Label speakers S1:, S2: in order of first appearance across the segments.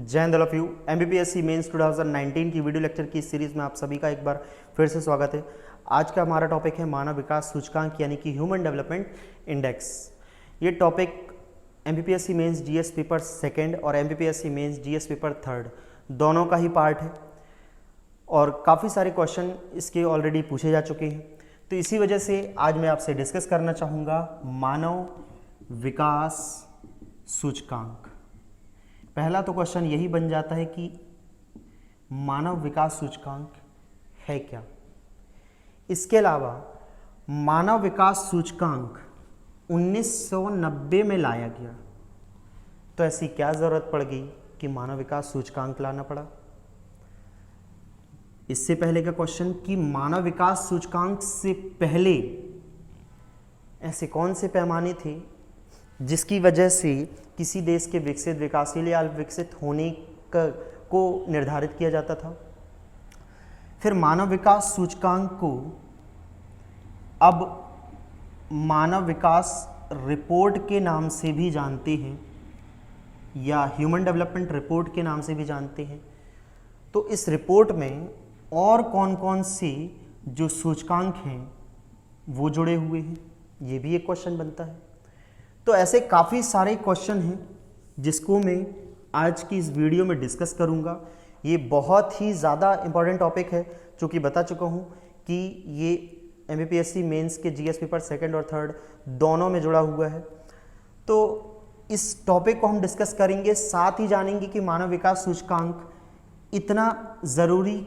S1: जय हिंद all of you. MPPSC mains 2019 की वीडियो लेक्चर की सीरीज में आप सभी का एक बार फिर से स्वागत है। आज का हमारा टॉपिक है मानव विकास सूचकांक यानी कि ह्यूमन डेवलपमेंट इंडेक्स। ये topic MPPSC mains GS paper second और MPPSC mains GS paper third दोनों का ही पार्ट है और काफ़ी सारे क्वेश्चन इसके ऑलरेडी पूछे जा चुके हैं। तो इसी वजह से आज मैं आपसे डिस्कस करना चाहूँगा मानव विकास सूचकांक। पहला तो क्वेश्चन यही बन जाता है कि मानव विकास सूचकांक है क्या। इसके अलावा मानव विकास सूचकांक 1990 में लाया गया, तो ऐसी क्या ज़रूरत पड़ गई कि मानव विकास सूचकांक लाना पड़ा। इससे पहले का क्वेश्चन कि मानव विकास सूचकांक से पहले ऐसे कौन से पैमाने थे जिसकी वजह से किसी देश के विकसित, विकासशील या अल्पविकसित होने को निर्धारित किया जाता था। फिर मानव विकास सूचकांक को अब मानव विकास रिपोर्ट के नाम से भी जानते हैं या ह्यूमन डेवलपमेंट रिपोर्ट के नाम से भी जानते हैं। तो इस रिपोर्ट में और कौन कौन से जो सूचकांक हैं वो जुड़े हुए हैं, ये भी एक क्वेश्चन बनता है। तो ऐसे काफ़ी सारे क्वेश्चन हैं जिसको मैं आज की इस वीडियो में डिस्कस करूंगा। ये बहुत ही ज़्यादा इम्पॉर्टेंट टॉपिक है, चूँकि बता चुका हूँ कि ये एमपीपीएससी मेंस के जीएस पेपर सेकंड और थर्ड दोनों में जुड़ा हुआ है। तो इस टॉपिक को हम डिस्कस करेंगे, साथ ही जानेंगे कि मानव विकास सूचकांक इतना ज़रूरी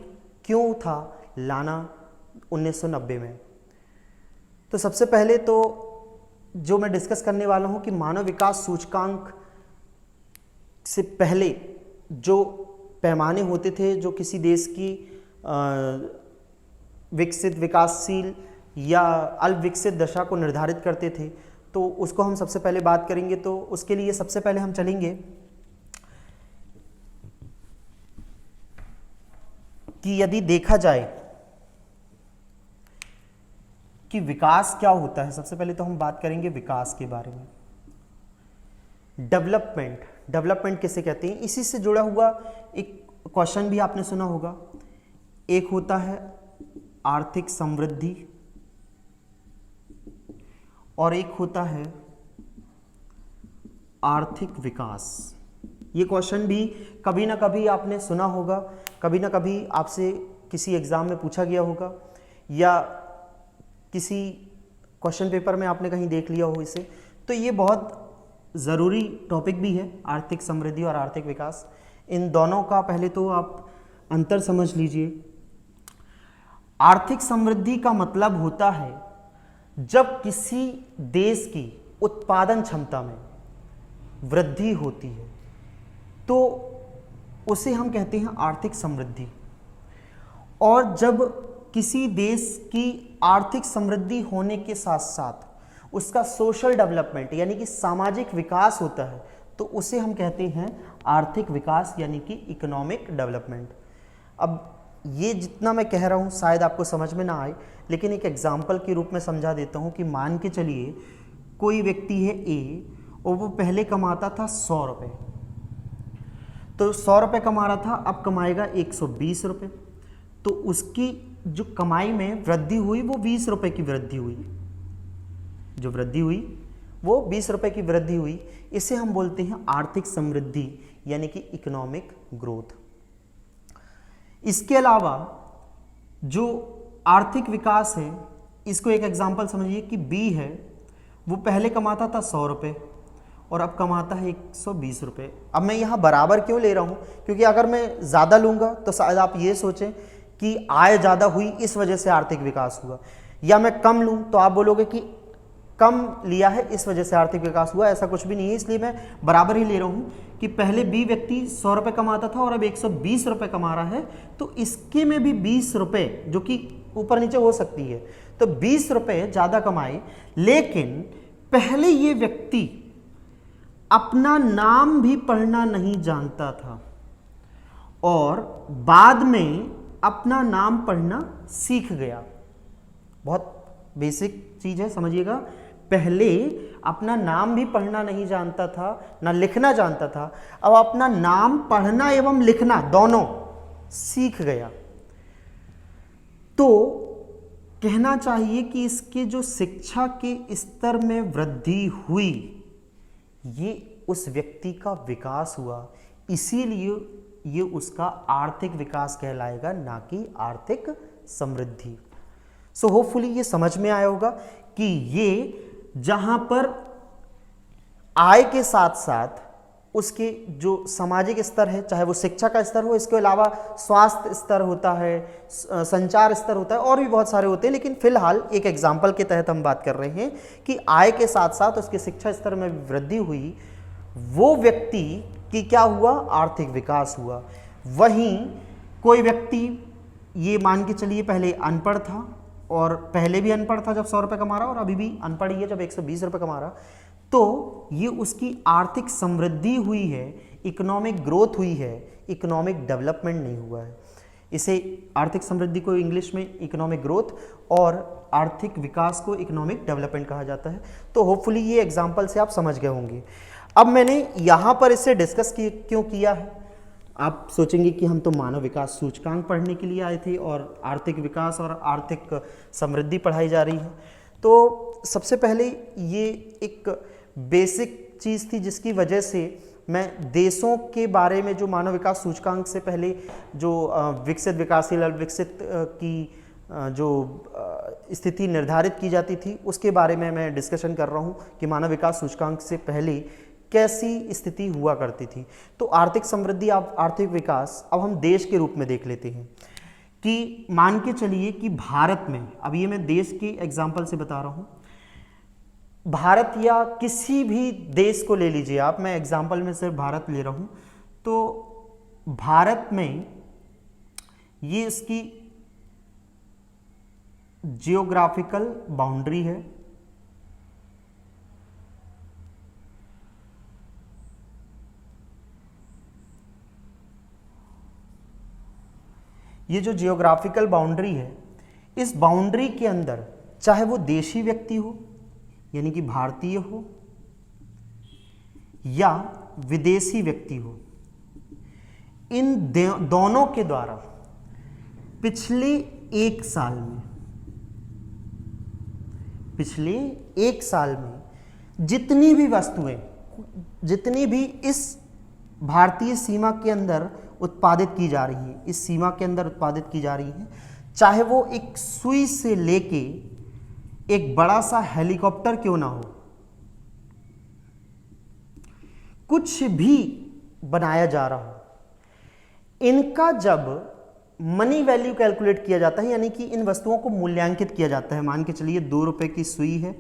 S1: क्यों था लाना 1990 में। तो सबसे पहले तो जो मैं डिस्कस करने वाला हूं कि मानव विकास सूचकांक से पहले जो पैमाने होते थे जो किसी देश की विकसित, विकासशील या अल्पविकसित दशा को निर्धारित करते थे, तो उसको हम सबसे पहले बात करेंगे। तो उसके लिए सबसे पहले हम चलेंगे कि यदि देखा जाए कि विकास क्या होता है, सबसे पहले तो हम बात करेंगे विकास के बारे में। डेवलपमेंट किसे कहते हैं, इसी से जुड़ा हुआ एक क्वेश्चन भी आपने सुना होगा। एक होता है आर्थिक समृद्धि और एक होता है आर्थिक विकास। ये क्वेश्चन भी कभी ना कभी आपने सुना होगा, कभी ना कभी आपसे किसी एग्जाम में पूछा गया होगा या किसी क्वेश्चन पेपर में आपने कहीं देख लिया हो इसे। तो ये बहुत ज़रूरी टॉपिक भी है, आर्थिक समृद्धि और आर्थिक विकास। इन दोनों का पहले तो आप अंतर समझ लीजिए। आर्थिक समृद्धि का मतलब होता है जब किसी देश की उत्पादन क्षमता में वृद्धि होती है तो उसे हम कहते हैं आर्थिक समृद्धि। और जब किसी देश की आर्थिक समृद्धि होने के साथ साथ उसका सोशल डेवलपमेंट यानी कि सामाजिक विकास होता है तो उसे हम कहते हैं आर्थिक विकास यानी कि इकोनॉमिक डेवलपमेंट। अब ये जितना मैं कह रहा हूँ शायद आपको समझ में ना आए, लेकिन एक एग्जाम्पल के रूप में समझा देता हूँ कि मान के चलिए कोई व्यक्ति है ए और वो पहले कमाता था 100 रुपये, तो 100 रुपये कमा रहा था, अब कमाएगा 120 रुपये। तो उसकी जो कमाई में वृद्धि हुई वो 20 रुपये की वृद्धि हुई, जो वृद्धि हुई वो 20 रुपये की वृद्धि हुई। इसे हम बोलते हैं आर्थिक समृद्धि यानी कि इकोनॉमिक ग्रोथ। इसके अलावा जो आर्थिक विकास है, इसको एक एग्जांपल समझिए कि बी है, वो पहले कमाता था 100 रुपये और अब कमाता है 120 रुपये। अब मैं यहाँ बराबर क्यों ले रहा हूँ, क्योंकि अगर मैं ज़्यादा लूँगा तो शायद आप ये सोचें कि आय ज़्यादा हुई इस वजह से आर्थिक विकास हुआ, या मैं कम लूँ तो आप बोलोगे कि कम लिया है इस वजह से आर्थिक विकास हुआ। ऐसा कुछ भी नहीं है, इसलिए मैं बराबर ही ले रहा हूँ कि पहले बी व्यक्ति 100 रुपये कमाता था और अब 120 रुपये कमा रहा है, तो इसके में भी 20 रुपये जो कि ऊपर नीचे हो सकती है, तो 20 रुपये ज़्यादा कमाए। लेकिन पहले ये व्यक्ति अपना नाम भी पढ़ना नहीं जानता था और बाद में अपना नाम पढ़ना सीख गया। बहुत बेसिक चीज़ है, समझिएगा। पहले अपना नाम भी पढ़ना नहीं जानता था, ना लिखना जानता था, अब अपना नाम पढ़ना एवं लिखना दोनों सीख गया। तो कहना चाहिए कि इसके जो शिक्षा के स्तर में वृद्धि हुई, ये उस व्यक्ति का विकास हुआ, इसीलिए ये उसका आर्थिक विकास कहलाएगा, ना कि आर्थिक समृद्धि। सो होपफुली ये समझ में आया होगा कि ये जहां पर आय के साथ साथ उसके जो सामाजिक स्तर है, चाहे वो शिक्षा का स्तर हो, इसके अलावा स्वास्थ्य स्तर होता है, संचार स्तर होता है, और भी बहुत सारे होते हैं, लेकिन फिलहाल एक एग्जाम्पल के तहत हम बात कर रहे हैं कि आय के साथ साथ उसके शिक्षा स्तर में वृद्धि हुई, वो व्यक्ति की क्या हुआ, आर्थिक विकास हुआ। वहीं कोई व्यक्ति ये मान के चलिए पहले अनपढ़ था, और पहले भी अनपढ़ था जब 100 रुपये कमा रहा, और अभी भी अनपढ़ ही है जब 120 रुपये कमा रहा, तो ये उसकी आर्थिक समृद्धि हुई है, इकोनॉमिक ग्रोथ हुई है, इकोनॉमिक डेवलपमेंट नहीं हुआ है। इसे आर्थिक समृद्धि को इंग्लिश में इकोनॉमिक ग्रोथ और आर्थिक विकास को इकोनॉमिक डेवलपमेंट कहा जाता है। तो होपफुली ये एग्जाम्पल से आप समझ गए होंगे। अब मैंने यहाँ पर इसे डिस्कस क्यों किया है, आप सोचेंगे कि हम तो मानव विकास सूचकांक पढ़ने के लिए आए थे और आर्थिक विकास और आर्थिक समृद्धि पढ़ाई जा रही है। तो सबसे पहले ये एक बेसिक चीज़ थी जिसकी वजह से मैं देशों के बारे में जो मानव विकास सूचकांक से पहले जो विकसित, विकासशील, अविकसित की जो स्थिति निर्धारित की जाती थी उसके बारे में मैं डिस्कशन कर रहा हूँ कि मानव विकास सूचकांक से पहले कैसी स्थिति हुआ करती थी। तो आर्थिक समृद्धि, आर्थिक विकास अब हम देश के रूप में देख लेते हैं कि मान के चलिए कि भारत में, अब ये मैं देश के एग्जाम्पल से बता रहा हूँ, भारत या किसी भी देश को ले लीजिए आप, मैं एग्जाम्पल में सिर्फ भारत ले रहा हूँ। तो भारत में ये इसकी जियोग्राफिकल बाउंड्री है, ये जो जियोग्राफिकल बाउंड्री है, इस बाउंड्री के अंदर चाहे वो देशी व्यक्ति हो यानी कि भारतीय हो या विदेशी व्यक्ति हो, इन दोनों के द्वारा पिछले एक साल में जितनी भी वस्तुएं, जितनी भी इस भारतीय सीमा के अंदर उत्पादित की जा रही है, इस सीमा के अंदर उत्पादित की जा रही है, चाहे वो एक सुई से लेके एक बड़ा सा हेलीकॉप्टर क्यों ना हो, कुछ भी बनाया जा रहा हो, इनका जब मनी वैल्यू कैलकुलेट किया जाता है, यानी कि इन वस्तुओं को मूल्यांकित किया जाता है, मान के चलिए 2 रुपए की सुई है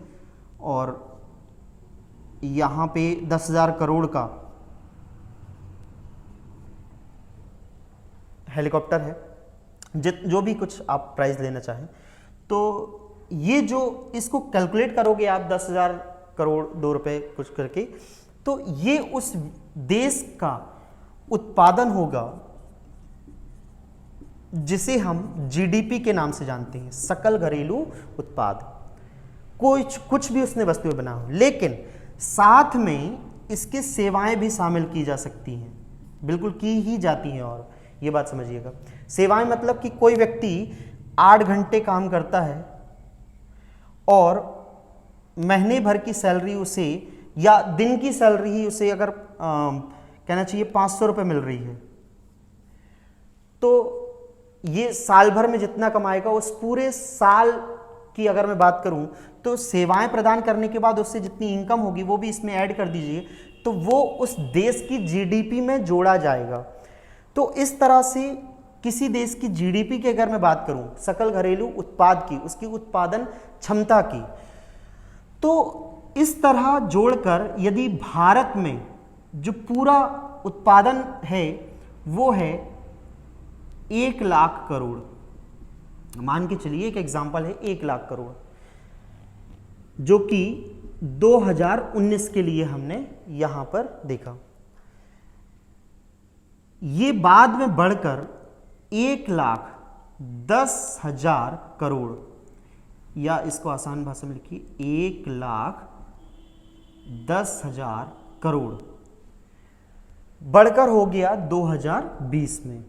S1: और यहां पे 10,000 करोड़ का हेलीकॉप्टर है, जो भी कुछ आप प्राइस लेना चाहें, तो ये जो इसको कैलकुलेट करोगे आप 10,000 करोड़ 2 रुपए कुछ करके, तो ये उस देश का उत्पादन होगा जिसे हम जीडीपी के नाम से जानते हैं, सकल घरेलू उत्पाद। कुछ भी उसने वस्तुएं बना हो, लेकिन साथ में इसके सेवाएं भी शामिल की जा सकती हैं, बिल्कुल की ही जाती हैं। और ये बात समझिएगा, सेवाएं मतलब कि कोई व्यक्ति 8 घंटे काम करता है और महीने भर की सैलरी उसे, या दिन की सैलरी ही उसे अगर कहना चाहिए 500 रुपये मिल रही है, तो ये साल भर में जितना कमाएगा उस पूरे साल की अगर मैं बात करूं, तो सेवाएं प्रदान करने के बाद उससे जितनी इनकम होगी वो भी इसमें ऐड कर दीजिए, तो वो उस देश की जीडीपी में जोड़ा जाएगा। तो इस तरह से किसी देश की जीडीपी की अगर मैं बात करूं, सकल घरेलू उत्पाद की, उसकी उत्पादन क्षमता की, तो इस तरह जोड़कर यदि भारत में जो पूरा उत्पादन है वो है 1 लाख करोड़, मान के चलिए एक एग्जांपल है 1 लाख करोड़, जो कि 2019 के लिए हमने यहां पर देखा। ये बाद में बढ़कर 1,10,000 करोड़ या इसको आसान भाषा में लिखिए 1,10,000 करोड़ बढ़कर हो गया 2020 में।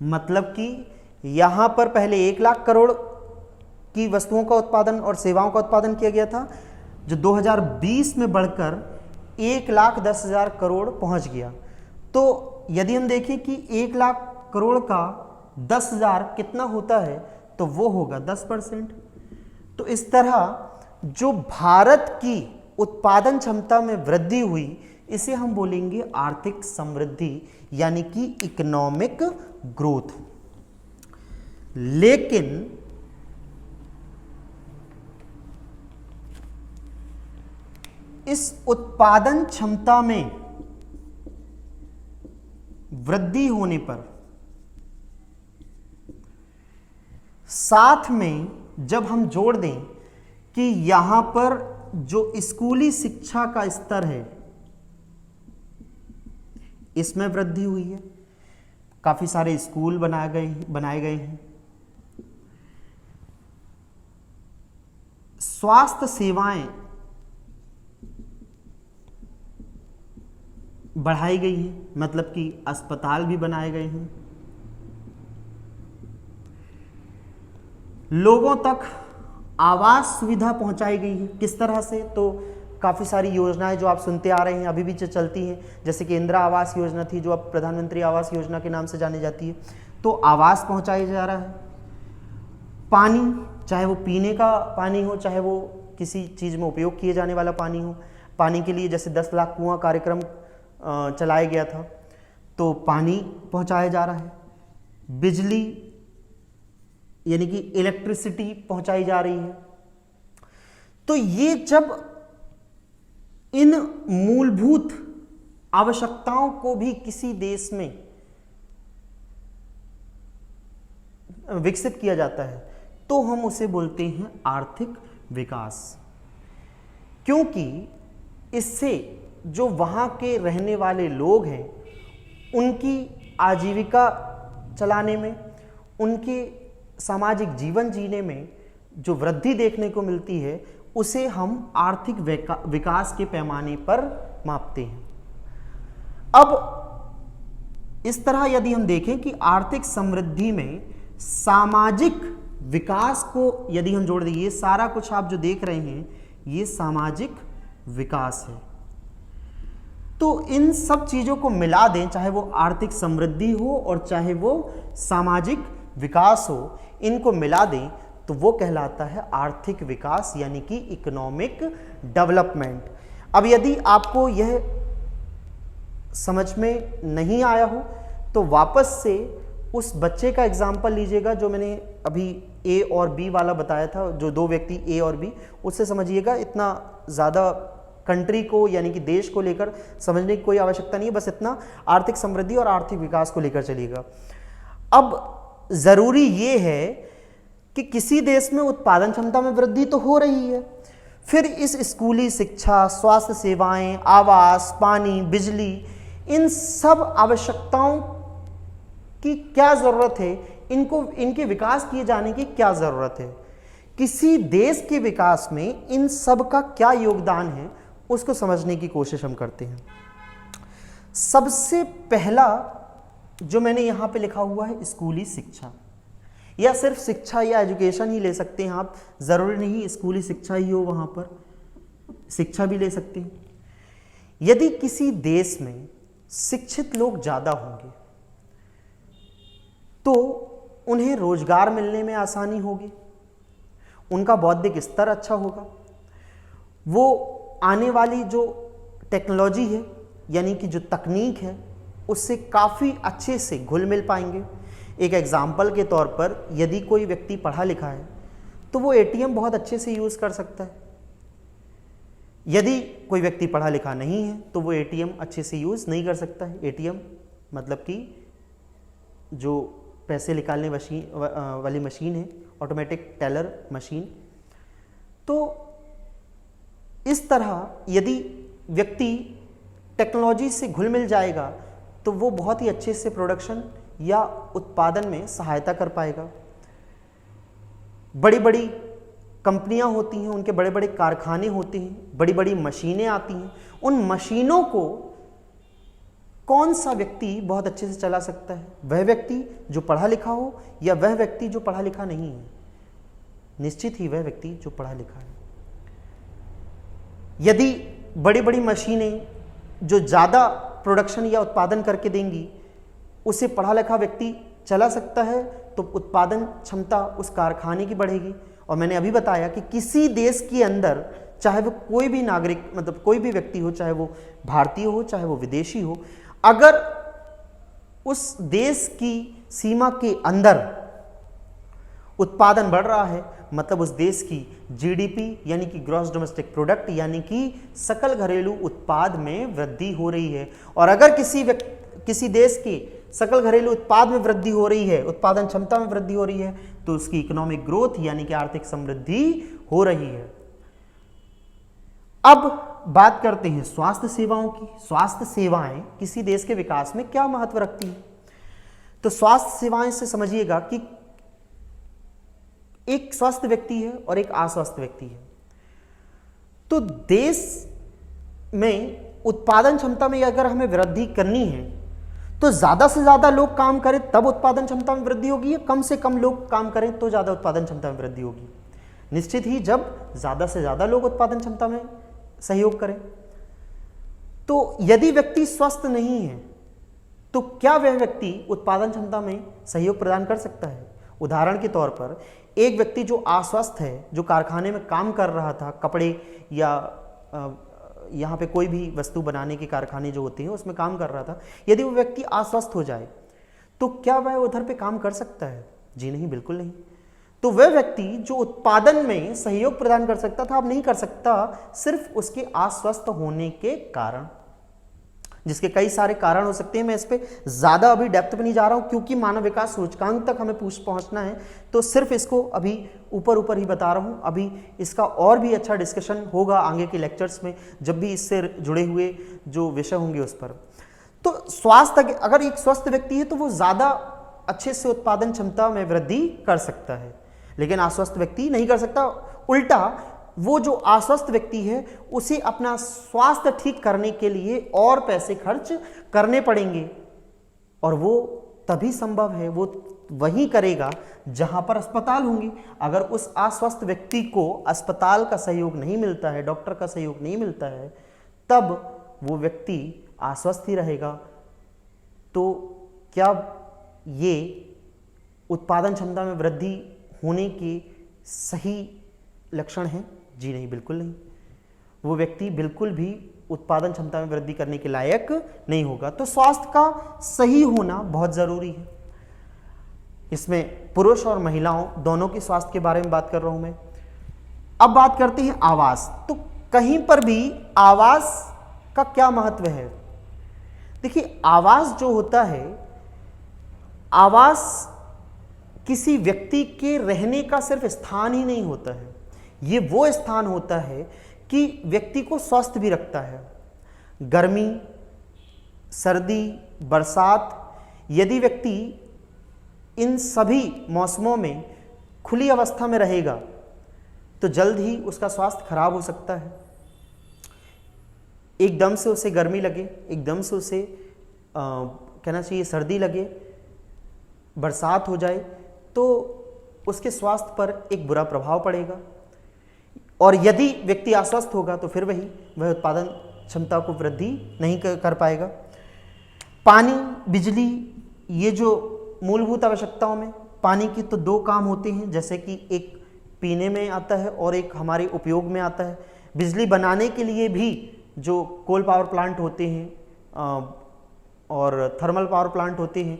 S1: मतलब कि यहां पर पहले 1,00,000 करोड़ की वस्तुओं का उत्पादन और सेवाओं का उत्पादन किया गया था, जो 2020 में बढ़कर 1,10,000 करोड़ पहुंच गया। तो यदि हम देखें कि 1,00,000 करोड़ का 10,000 कितना होता है, तो वो होगा 10%। तो इस तरह जो भारत की उत्पादन क्षमता में वृद्धि हुई, इसे हम बोलेंगे आर्थिक समृद्धि, यानी कि इकोनॉमिक ग्रोथ। लेकिन इस उत्पादन क्षमता में वृद्धि होने पर साथ में जब हम जोड़ दें कि यहां पर जो स्कूली शिक्षा का स्तर है, इसमें वृद्धि हुई है, काफी सारे स्कूल बनाए गए हैं, स्वास्थ्य सेवाएं बढ़ाई गई हैं, मतलब कि अस्पताल भी बनाए गए हैं, लोगों तक आवास सुविधा पहुंचाई गई है। किस तरह से? तो काफ़ी सारी योजनाएं जो आप सुनते आ रहे हैं, अभी भी जो चलती हैं, जैसे कि इंदिरा आवास योजना थी, जो अब प्रधानमंत्री आवास योजना के नाम से जानी जाती है। तो आवास पहुंचाया जा रहा है, पानी, चाहे वो पीने का पानी हो, चाहे वो किसी चीज़ में उपयोग किए जाने वाला पानी हो, पानी के लिए जैसे 10 लाख कुआं कार्यक्रम चलाया गया था, तो पानी पहुंचाया जा रहा है, बिजली यानी कि इलेक्ट्रिसिटी पहुंचाई जा रही है। तो ये जब इन मूलभूत आवश्यकताओं को भी किसी देश में विकसित किया जाता है, तो हम उसे बोलते हैं आर्थिक विकास। क्योंकि इससे जो वहाँ के रहने वाले लोग हैं, उनकी आजीविका चलाने में, उनके सामाजिक जीवन जीने में जो वृद्धि देखने को मिलती है, उसे हम आर्थिक विकास के पैमाने पर मापते हैं। अब इस तरह यदि हम देखें कि आर्थिक समृद्धि में सामाजिक विकास को यदि हम जोड़ दें, ये सारा कुछ आप जो देख रहे हैं, ये सामाजिक विकास है। तो इन सब चीजों को मिला दें, चाहे वो आर्थिक समृद्धि हो और चाहे वो सामाजिक विकास हो, इनको मिला दें तो वो कहलाता है आर्थिक विकास, यानी कि इकोनॉमिक डेवलपमेंट। अब यदि आपको यह समझ में नहीं आया हो, तो वापस से उस बच्चे का एग्जाम्पल लीजिएगा जो मैंने अभी ए और बी वाला बताया था, जो दो व्यक्ति ए और बी, उससे समझिएगा। इतना ज़्यादा कंट्री को यानी कि देश को लेकर समझने की कोई आवश्यकता नहीं है, बस इतना आर्थिक समृद्धि और आर्थिक विकास को लेकर चलिएगा। अब ज़रूरी ये है कि किसी देश में उत्पादन क्षमता में वृद्धि तो हो रही है, फिर इस स्कूली शिक्षा, स्वास्थ्य सेवाएं, आवास, पानी, बिजली, इन सब आवश्यकताओं की क्या ज़रूरत है, इनके विकास किए जाने की क्या ज़रूरत है, किसी देश के विकास में इन सब का क्या योगदान है, उसको समझने की कोशिश हम करते हैं। सबसे पहला जो मैंने यहाँ पे लिखा हुआ है, स्कूली शिक्षा, या सिर्फ शिक्षा या एजुकेशन ही ले सकते हैं आप, ज़रूरी नहीं स्कूली शिक्षा ही हो, वहाँ पर शिक्षा भी ले सकते हैं। यदि किसी देश में शिक्षित लोग ज़्यादा होंगे तो उन्हें रोजगार मिलने में आसानी होगी, उनका बौद्धिक स्तर अच्छा होगा, वो आने वाली जो टेक्नोलॉजी है यानी कि जो तकनीक है, उससे काफ़ी अच्छे से घुल मिल पाएंगे। एक एग्जाम्पल के तौर पर, यदि कोई व्यक्ति पढ़ा लिखा है तो वो एटीएम बहुत अच्छे से यूज़ कर सकता है। यदि कोई व्यक्ति पढ़ा लिखा नहीं है तो वो एटीएम अच्छे से यूज़ नहीं कर सकता है। एटीएम मतलब कि जो पैसे निकालने वाली मशीन है, ऑटोमेटिक टेलर मशीन। तो इस तरह यदि व्यक्ति टेक्नोलॉजी से घुल मिल जाएगा तो वो बहुत ही अच्छे से प्रोडक्शन या उत्पादन में सहायता कर पाएगा। बड़ी बड़ी कंपनियां होती हैं, उनके बड़े बड़े कारखाने होते हैं, बड़ी बड़ी मशीनें आती हैं, उन मशीनों को कौन सा व्यक्ति बहुत अच्छे से चला सकता है? वह व्यक्ति जो पढ़ा लिखा हो या वह व्यक्ति जो पढ़ा लिखा नहीं है? निश्चित ही वह व्यक्ति जो पढ़ा लिखा है। यदि बड़ी बड़ी मशीनें जो ज़्यादा प्रोडक्शन या उत्पादन करके देंगी उसे पढ़ा लिखा व्यक्ति चला सकता है, तो उत्पादन क्षमता उस कारखाने की बढ़ेगी। और मैंने अभी बताया कि किसी देश के अंदर चाहे वो कोई भी नागरिक, मतलब कोई भी व्यक्ति हो, चाहे वो भारतीय हो चाहे वो विदेशी हो, अगर उस देश की सीमा के अंदर उत्पादन बढ़ रहा है, मतलब उस देश की जीडीपी यानी कि ग्रॉस डोमेस्टिक प्रोडक्ट यानी कि सकल घरेलू उत्पाद में वृद्धि हो रही है। और अगर किसी देश के सकल घरेलू उत्पाद में वृद्धि हो रही है, उत्पादन क्षमता में वृद्धि हो रही है, तो उसकी इकोनॉमिक ग्रोथ यानी कि आर्थिक समृद्धि हो रही है। अब बात करते हैं स्वास्थ्य सेवाओं की। स्वास्थ्य सेवाएं किसी देश के विकास में क्या महत्व रखती हैं? तो स्वास्थ्य सेवाएं से समझिएगा कि एक स्वस्थ व्यक्ति है और एक अस्वस्थ व्यक्ति है। तो देश में उत्पादन क्षमता में अगर हमें वृद्धि करनी है तो ज्यादा से ज्यादा लोग काम करें तब उत्पादन क्षमता में वृद्धि होगी, या कम से कम लोग काम करें तो ज्यादा उत्पादन क्षमता में वृद्धि होगी? निश्चित ही जब ज्यादा से ज्यादा लोग उत्पादन क्षमता में सहयोग करें। तो यदि व्यक्ति स्वस्थ नहीं है तो क्या वह व्यक्ति उत्पादन क्षमता में सहयोग प्रदान कर सकता है? उदाहरण के तौर पर एक व्यक्ति जो अस्वस्थ है, जो कारखाने में काम कर रहा था, कपड़े या यहाँ पे कोई भी वस्तु बनाने के कारखाने जो होते हैं उसमें काम कर रहा था, यदि वो व्यक्ति अस्वस्थ हो जाए तो क्या वह उधर पे काम कर सकता है? जी नहीं, बिल्कुल नहीं। तो वह व्यक्ति जो उत्पादन में सहयोग प्रदान कर सकता था अब नहीं कर सकता, सिर्फ उसके अस्वस्थ होने के कारण, जिसके कई सारे कारण हो सकते हैं। मैं इस पे ज्यादा अभी डेप्थ में नहीं जा रहा हूं क्योंकि मानव विकास सूचकांक तक हमें पहुंचना है, तो सिर्फ इसको अभी ऊपर ही बता रहा हूं। अभी इसका और भी अच्छा डिस्कशन होगा आगे के लेक्चर्स में, जब भी इससे जुड़े हुए जो विषय होंगे उस पर। तो स्वास्थ्य, अगर एक स्वस्थ व्यक्ति है तो वो ज्यादा अच्छे से उत्पादन क्षमता में वृद्धि कर सकता है, लेकिन अस्वस्थ व्यक्ति नहीं कर सकता। उल्टा वो जो अस्वस्थ व्यक्ति है उसे अपना स्वास्थ्य ठीक करने के लिए और पैसे खर्च करने पड़ेंगे, और वो तभी संभव है, वो वहीं करेगा जहां पर अस्पताल होंगे। अगर उस अस्वस्थ व्यक्ति को अस्पताल का सहयोग नहीं मिलता है, डॉक्टर का सहयोग नहीं मिलता है, तब वो व्यक्ति अस्वस्थ ही रहेगा। तो क्या ये उत्पादन क्षमता में वृद्धि होने के सही लक्षण हैं? जी नहीं, बिल्कुल नहीं। वो व्यक्ति बिल्कुल भी उत्पादन क्षमता में वृद्धि करने के लायक नहीं होगा। तो स्वास्थ्य का सही होना बहुत जरूरी है। इसमें पुरुष और महिलाओं दोनों के स्वास्थ्य के बारे में बात कर रहा हूं मैं। अब बात करते हैं आवास। तो कहीं पर भी आवास का क्या महत्व है? देखिए, आवास जो होता है, आवास किसी व्यक्ति के रहने का सिर्फ स्थान ही नहीं होता है, ये वो स्थान होता है कि व्यक्ति को स्वस्थ भी रखता है। गर्मी, सर्दी, बरसात, यदि व्यक्ति इन सभी मौसमों में खुली अवस्था में रहेगा तो जल्द ही उसका स्वास्थ्य खराब हो सकता है। एकदम से उसे गर्मी लगे, एकदम से उसे कहना चाहिए सर्दी लगे, बरसात हो जाए, तो उसके स्वास्थ्य पर एक बुरा प्रभाव पड़ेगा। और यदि व्यक्ति अस्वस्थ होगा तो फिर वह उत्पादन क्षमता को वृद्धि नहीं कर पाएगा। पानी, बिजली, ये जो मूलभूत आवश्यकताओं में पानी की तो दो काम होते हैं, जैसे कि एक पीने में आता है और एक हमारे उपयोग में आता है। बिजली बनाने के लिए भी जो कोल पावर प्लांट होते हैं और थर्मल पावर प्लांट होते हैं,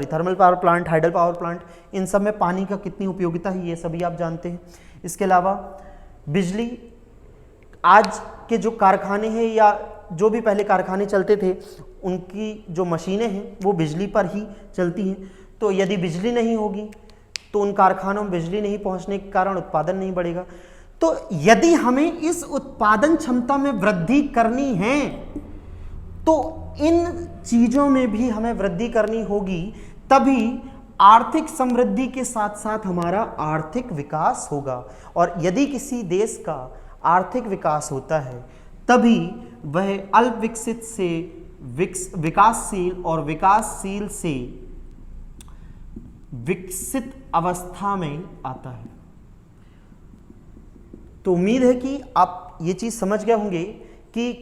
S1: thermal power plant, hydel power plant, इन सब में पानी का कितनी उपयोगिता है ये सभी आप जानते हैं। इसके अलावा बिजली, आज के जो कारखाने हैं या जो भी पहले कारखाने चलते थे उनकी जो मशीनें हैं वो बिजली पर ही चलती हैं। तो यदि बिजली नहीं होगी तो उन कारखानों में बिजली नहीं पहुंचने के कारण उत्पादन नहीं बढ़ेगा। तो यदि हमें इस उत्पादन क्षमता में वृद्धि करनी है तो इन चीजों में भी हमें वृद्धि करनी होगी, तभी आर्थिक समृद्धि के साथ साथ हमारा आर्थिक विकास होगा। और यदि किसी देश का आर्थिक विकास होता है तभी वह अल्प विकसित से विकासशील और विकासशील से विकसित अवस्था में आता है। तो उम्मीद है कि आप ये चीज समझ गए होंगे कि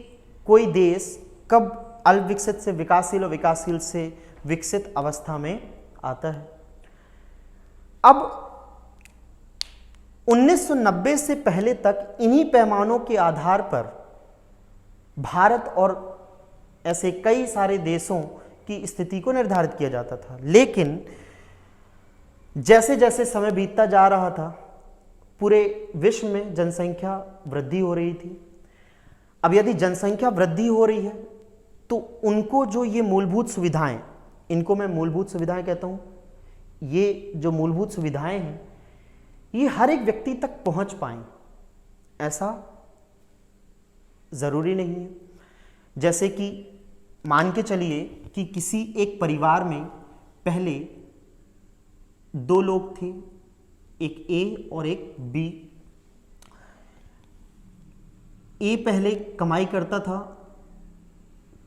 S1: कोई देश कब अल्प विकसित से विकासशील और विकासशील से विकसित अवस्था में आता है। अब 1990 से पहले तक इन्हीं पैमानों के आधार पर भारत और ऐसे कई सारे देशों की स्थिति को निर्धारित किया जाता था। लेकिन जैसे जैसे समय बीतता जा रहा था पूरे विश्व में जनसंख्या वृद्धि हो रही थी। अब यदि जनसंख्या वृद्धि हो रही है तो उनको जो ये मूलभूत सुविधाएं, इनको मैं मूलभूत सुविधाएं कहता हूं, ये जो मूलभूत सुविधाएं हैं ये हर एक व्यक्ति तक पहुंच पाएं ऐसा जरूरी नहीं है। जैसे कि मान के चलिए कि किसी एक परिवार में पहले 2 लोग थे, एक ए और एक बी। ए पहले कमाई करता था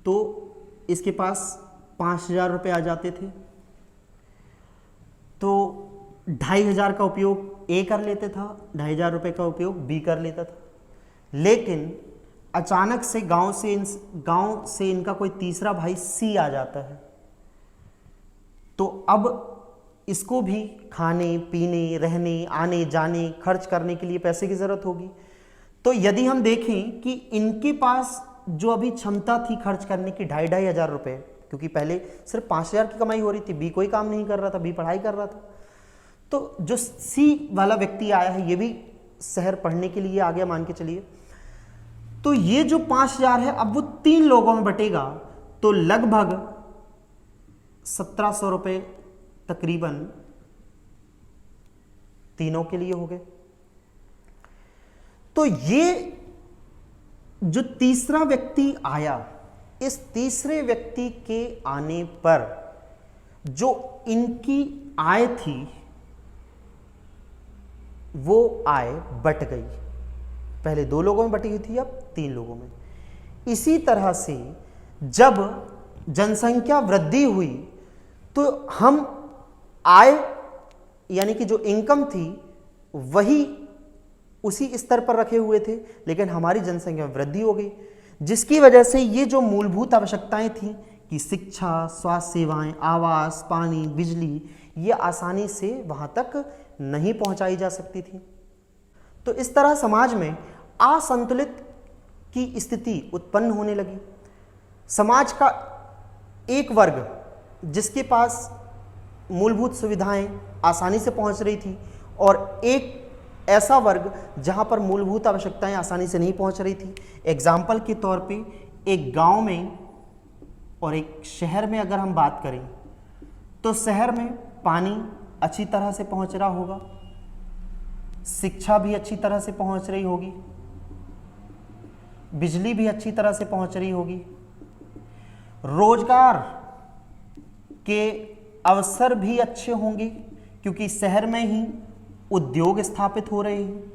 S1: तो इसके पास 5,000 रुपये आ जाते थे, तो 2,500 का उपयोग ए कर लेते था, 2,500 रुपये का उपयोग बी कर लेता था। लेकिन अचानक से गांव से इनका कोई तीसरा भाई सी आ जाता है, तो अब इसको भी खाने पीने रहने आने जाने खर्च करने के लिए पैसे की जरूरत होगी। तो यदि हम देखें कि इनके पास जो अभी क्षमता थी खर्च करने की 2,500 रुपये, क्योंकि पहले सिर्फ 5,000 की कमाई हो रही थी, बी कोई काम नहीं कर रहा था, बी पढ़ाई कर रहा था, तो जो सी वाला व्यक्ति आया है ये भी शहर पढ़ने के लिए आ गया मान के चलिए, तो ये जो 5,000 है अब वो 3 लोगों में बटेगा तो लगभग 1,700 रुपये तकरीबन तीनों के लिए हो गए। तो ये जो तीसरा व्यक्ति आया, इस तीसरे व्यक्ति के आने पर जो इनकी आय थी वो आय बट गई। पहले 2 लोगों में बटी हुई थी, अब 3 लोगों में। इसी तरह से जब जनसंख्या वृद्धि हुई तो हम आय यानी कि जो इनकम थी वही उसी स्तर पर रखे हुए थे, लेकिन हमारी जनसंख्या वृद्धि हो गई, जिसकी वजह से ये जो मूलभूत आवश्यकताएं थी कि शिक्षा, स्वास्थ्य सेवाएं, आवास, पानी, बिजली, ये आसानी से वहां तक नहीं पहुंचाई जा सकती थी। तो इस तरह समाज में असंतुलित की स्थिति उत्पन्न होने लगी। समाज का एक वर्ग जिसके पास मूलभूत सुविधाएं आसानी से पहुंच रही थी और एक ऐसा वर्ग जहां पर मूलभूत आवश्यकताएं आसानी से नहीं पहुंच रही थी। एग्जाम्पल के तौर पे एक गांव में और एक शहर में अगर हम बात करें तो शहर में पानी अच्छी तरह से पहुंच रहा होगा, शिक्षा भी अच्छी तरह से पहुंच रही होगी, बिजली भी अच्छी तरह से पहुंच रही होगी, रोजगार के अवसर भी अच्छे होंगे क्योंकि शहर में ही उद्योग स्थापित हो रहे हैं।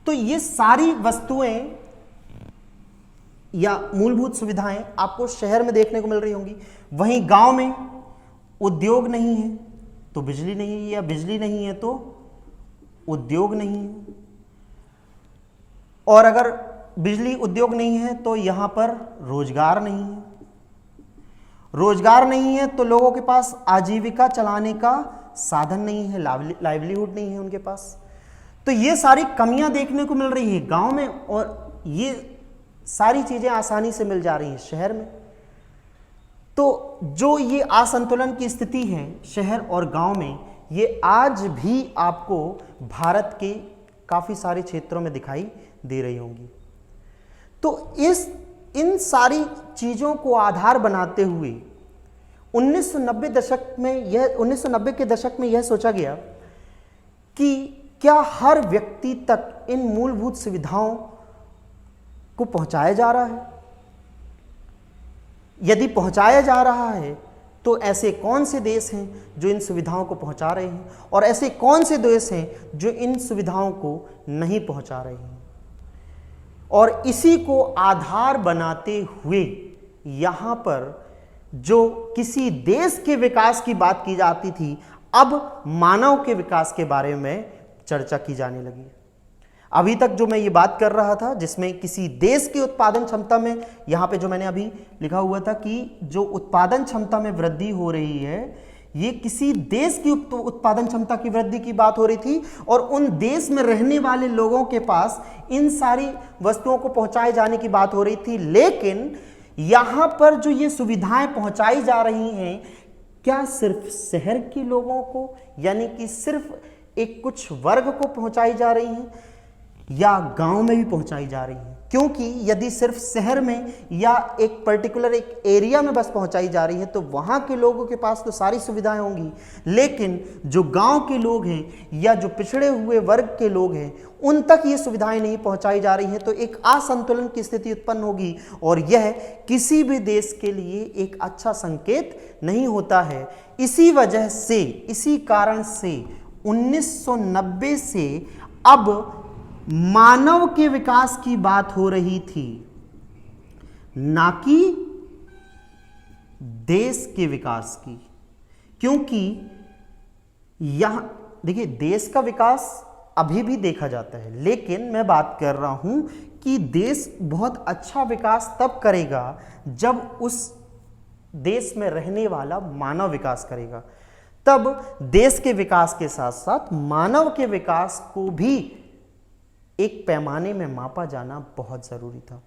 S1: तो ये सारी वस्तुएं या मूलभूत सुविधाएं आपको शहर में देखने को मिल रही होंगी। वहीं गांव में उद्योग नहीं है तो बिजली नहीं है, या बिजली नहीं है तो उद्योग नहीं है, और अगर बिजली उद्योग नहीं है तो यहां पर रोजगार नहीं है। रोजगार नहीं है तो लोगों के पास आजीविका चलाने का साधन नहीं है, लाइवलीहुड नहीं है उनके पास। तो ये सारी कमियां देखने को मिल रही है गांव में, और ये सारी चीजें आसानी से मिल जा रही हैं शहर में। तो जो ये असंतुलन की स्थिति है शहर और गांव में, ये आज भी आपको भारत के काफी सारे क्षेत्रों में दिखाई दे रही होंगी। तो इन सारी चीजों को आधार बनाते हुए 1990 के दशक में यह सोचा गया कि क्या हर व्यक्ति तक इन मूलभूत सुविधाओं को पहुंचाया जा रहा है। यदि पहुंचाया जा रहा है तो ऐसे कौन से देश हैं जो इन सुविधाओं को पहुंचा रहे हैं और ऐसे कौन से देश हैं जो इन सुविधाओं को नहीं पहुंचा रहे हैं। और इसी को आधार बनाते हुए यहाँ पर जो किसी देश के विकास की बात की जाती थी, अब मानव के विकास के बारे में चर्चा की जाने लगी। अभी तक जो मैं ये बात कर रहा था जिसमें किसी देश की उत्पादन क्षमता में, यहाँ पे जो मैंने अभी लिखा हुआ था कि जो उत्पादन क्षमता में वृद्धि हो रही है, ये किसी देश की उत्पादन क्षमता की वृद्धि की बात हो रही थी और उन देश में रहने वाले लोगों के पास इन सारी वस्तुओं को पहुंचाए जाने की बात हो रही थी। लेकिन यहाँ पर जो ये सुविधाएं पहुंचाई जा रही हैं, क्या सिर्फ शहर के लोगों को, यानी कि सिर्फ एक कुछ वर्ग को पहुंचाई जा रही हैं या गांव में भी पहुंचाई जा रही है? क्योंकि यदि सिर्फ शहर में या एक पर्टिकुलर एक एरिया में बस पहुंचाई जा रही है तो वहां के लोगों के पास तो सारी सुविधाएं होंगी, लेकिन जो गांव के लोग हैं या जो पिछड़े हुए वर्ग के लोग हैं उन तक ये सुविधाएं नहीं पहुंचाई जा रही हैं, तो एक असंतुलन की स्थिति उत्पन्न होगी और यह किसी भी देश के लिए एक अच्छा संकेत नहीं होता है। इसी वजह से, इसी कारण से 1990 से अब मानव के विकास की बात हो रही थी, ना कि देश के विकास की। क्योंकि यहां देखिए, देश का विकास अभी भी देखा जाता है, लेकिन मैं बात कर रहा हूं कि देश बहुत अच्छा विकास तब करेगा जब उस देश में रहने वाला मानव विकास करेगा। तब देश के विकास के साथ साथ मानव के विकास को भी एक पैमाने में मापा जाना बहुत जरूरी था।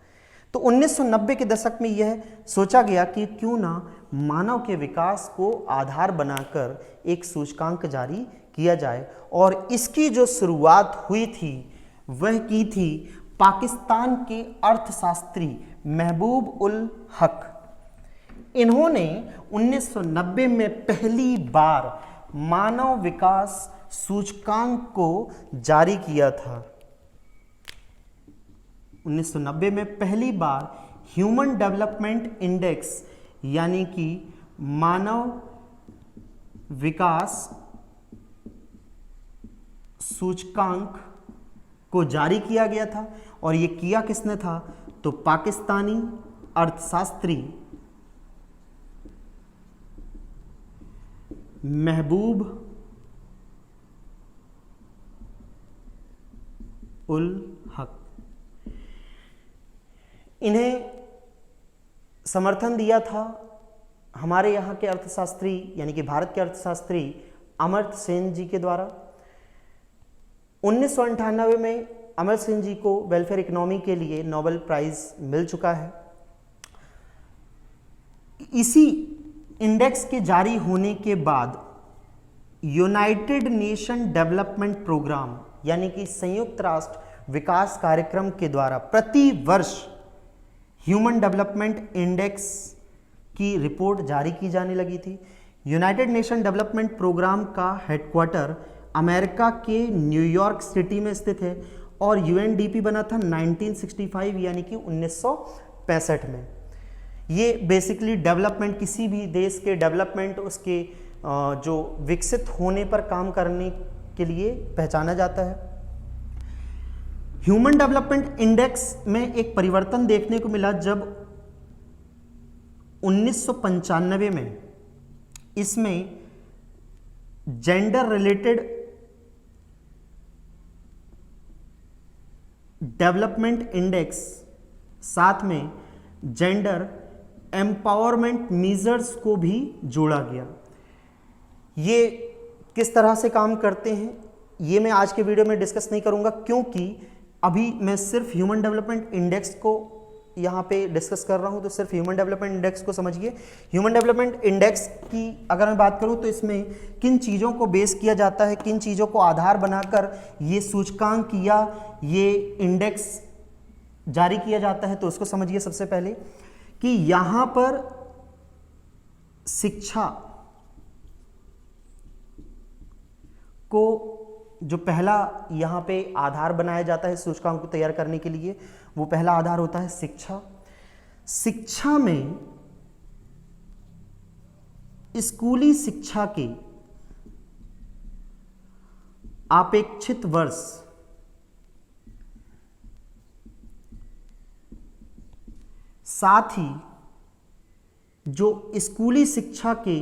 S1: तो 1990 के दशक में यह सोचा गया कि क्यों ना मानव के विकास को आधार बनाकर एक सूचकांक जारी किया जाए, और इसकी जो शुरुआत हुई थी वह की थी पाकिस्तान के अर्थशास्त्री महबूब उल हक। इन्होंने 1990 में पहली बार मानव विकास सूचकांक को जारी किया था। 1990 में पहली बार ह्यूमन डेवलपमेंट इंडेक्स यानी कि मानव विकास सूचकांक को जारी किया गया था, और ये किया किसने था? तो पाकिस्तानी अर्थशास्त्री महबूब उल हक। इन्हें समर्थन दिया था हमारे यहाँ के अर्थशास्त्री यानी कि भारत के अर्थशास्त्री अमर्त्य सेन जी के द्वारा। 1998 में अमर्त्य सेन जी को वेलफेयर इकोनॉमी के लिए नोबेल प्राइज मिल चुका है। इसी इंडेक्स के जारी होने के बाद यूनाइटेड नेशन डेवलपमेंट प्रोग्राम यानी कि संयुक्त राष्ट्र विकास कार्यक्रम के द्वारा प्रति वर्ष ह्यूमन डेवलपमेंट इंडेक्स की रिपोर्ट जारी की जाने लगी थी। यूनाइटेड नेशन डेवलपमेंट प्रोग्राम का हेडक्वार्टर अमेरिका के न्यूयॉर्क सिटी में स्थित है और यूएनडीपी बना था 1965 यानी कि 1965 में। ये बेसिकली डेवलपमेंट, किसी भी देश के डेवलपमेंट, उसके जो विकसित होने पर काम करने के लिए पहचाना जाता है। ह्यूमन डेवलपमेंट इंडेक्स में एक परिवर्तन देखने को मिला जब 1995 में इसमें जेंडर रिलेटेड डेवलपमेंट इंडेक्स साथ में जेंडर एम्पावरमेंट मेजर्स को भी जोड़ा गया। ये किस तरह से काम करते हैं ये मैं आज के वीडियो में डिस्कस नहीं करूंगा, क्योंकि अभी मैं सिर्फ ह्यूमन डेवलपमेंट इंडेक्स को यहाँ पे डिस्कस कर रहा हूँ, तो सिर्फ ह्यूमन डेवलपमेंट इंडेक्स को समझिए। ह्यूमन डेवलपमेंट इंडेक्स की अगर मैं बात करूँ तो इसमें किन चीज़ों को बेस किया जाता है, किन चीज़ों को आधार बनाकर ये सूचकांक या ये इंडेक्स जारी किया जाता है, तो उसको समझिए। सबसे पहले कि यहाँ पर शिक्षा को जो पहला यहाँ पे आधार बनाया जाता है सूचकांक को तैयार करने के लिए, वो पहला आधार होता है शिक्षा। शिक्षा में स्कूली शिक्षा के अपेक्षित वर्ष साथ ही जो स्कूली शिक्षा के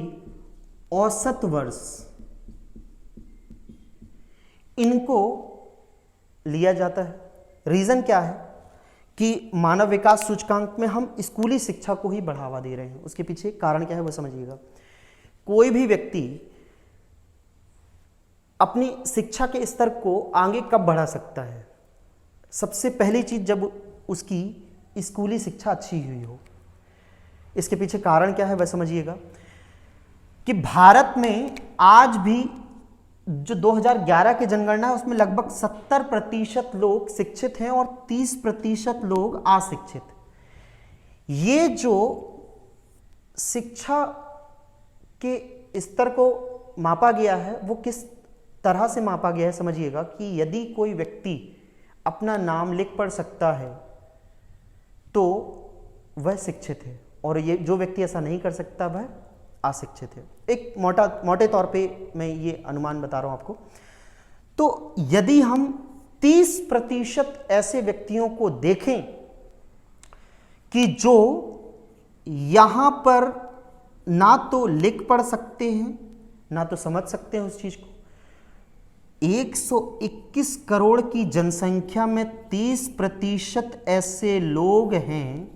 S1: औसत वर्ष इनको लिया जाता है। रीजन क्या है कि मानव विकास सूचकांक में हम स्कूली शिक्षा को ही बढ़ावा दे रहे हैं, उसके पीछे कारण क्या है वो समझिएगा। कोई भी व्यक्ति अपनी शिक्षा के स्तर को आगे कब बढ़ा सकता है? सबसे पहली चीज जब उसकी स्कूली शिक्षा अच्छी हुई हो। इसके पीछे कारण क्या है वह समझिएगा कि भारत में आज भी जो 2011 की जनगणना है उसमें लगभग 70% लोग शिक्षित हैं और 30% लोग अशिक्षित। ये जो शिक्षा के स्तर को मापा गया है वो किस तरह से मापा गया है समझिएगा कि यदि कोई व्यक्ति अपना नाम लिख पढ़ सकता है तो वह शिक्षित है और ये जो व्यक्ति ऐसा नहीं कर सकता वह अशिक्षित है। एक मोटे तौर पे मैं ये अनुमान बता रहा हूं आपको। तो यदि हम 30% ऐसे व्यक्तियों को देखें कि जो यहां पर ना तो लिख पढ़ सकते हैं ना तो समझ सकते हैं उस चीज को, 121 करोड़ की जनसंख्या में 30% ऐसे लोग हैं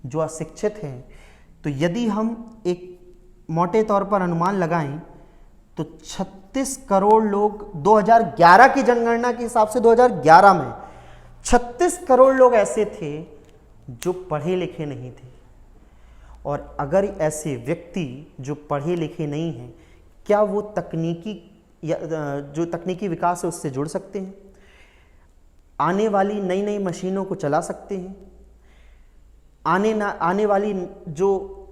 S1: जो अशिक्षित हैं। तो यदि हम एक मोटे तौर पर अनुमान लगाएं तो 36 करोड़ लोग 2011 की जनगणना के हिसाब से 2011 में 36 करोड़ लोग ऐसे थे जो पढ़े लिखे नहीं थे। और अगर ऐसे व्यक्ति जो पढ़े लिखे नहीं हैं क्या वो तकनीकी विकास है उससे जुड़ सकते हैं? आने वाली नई नई मशीनों को चला सकते हैं? आने वाली जो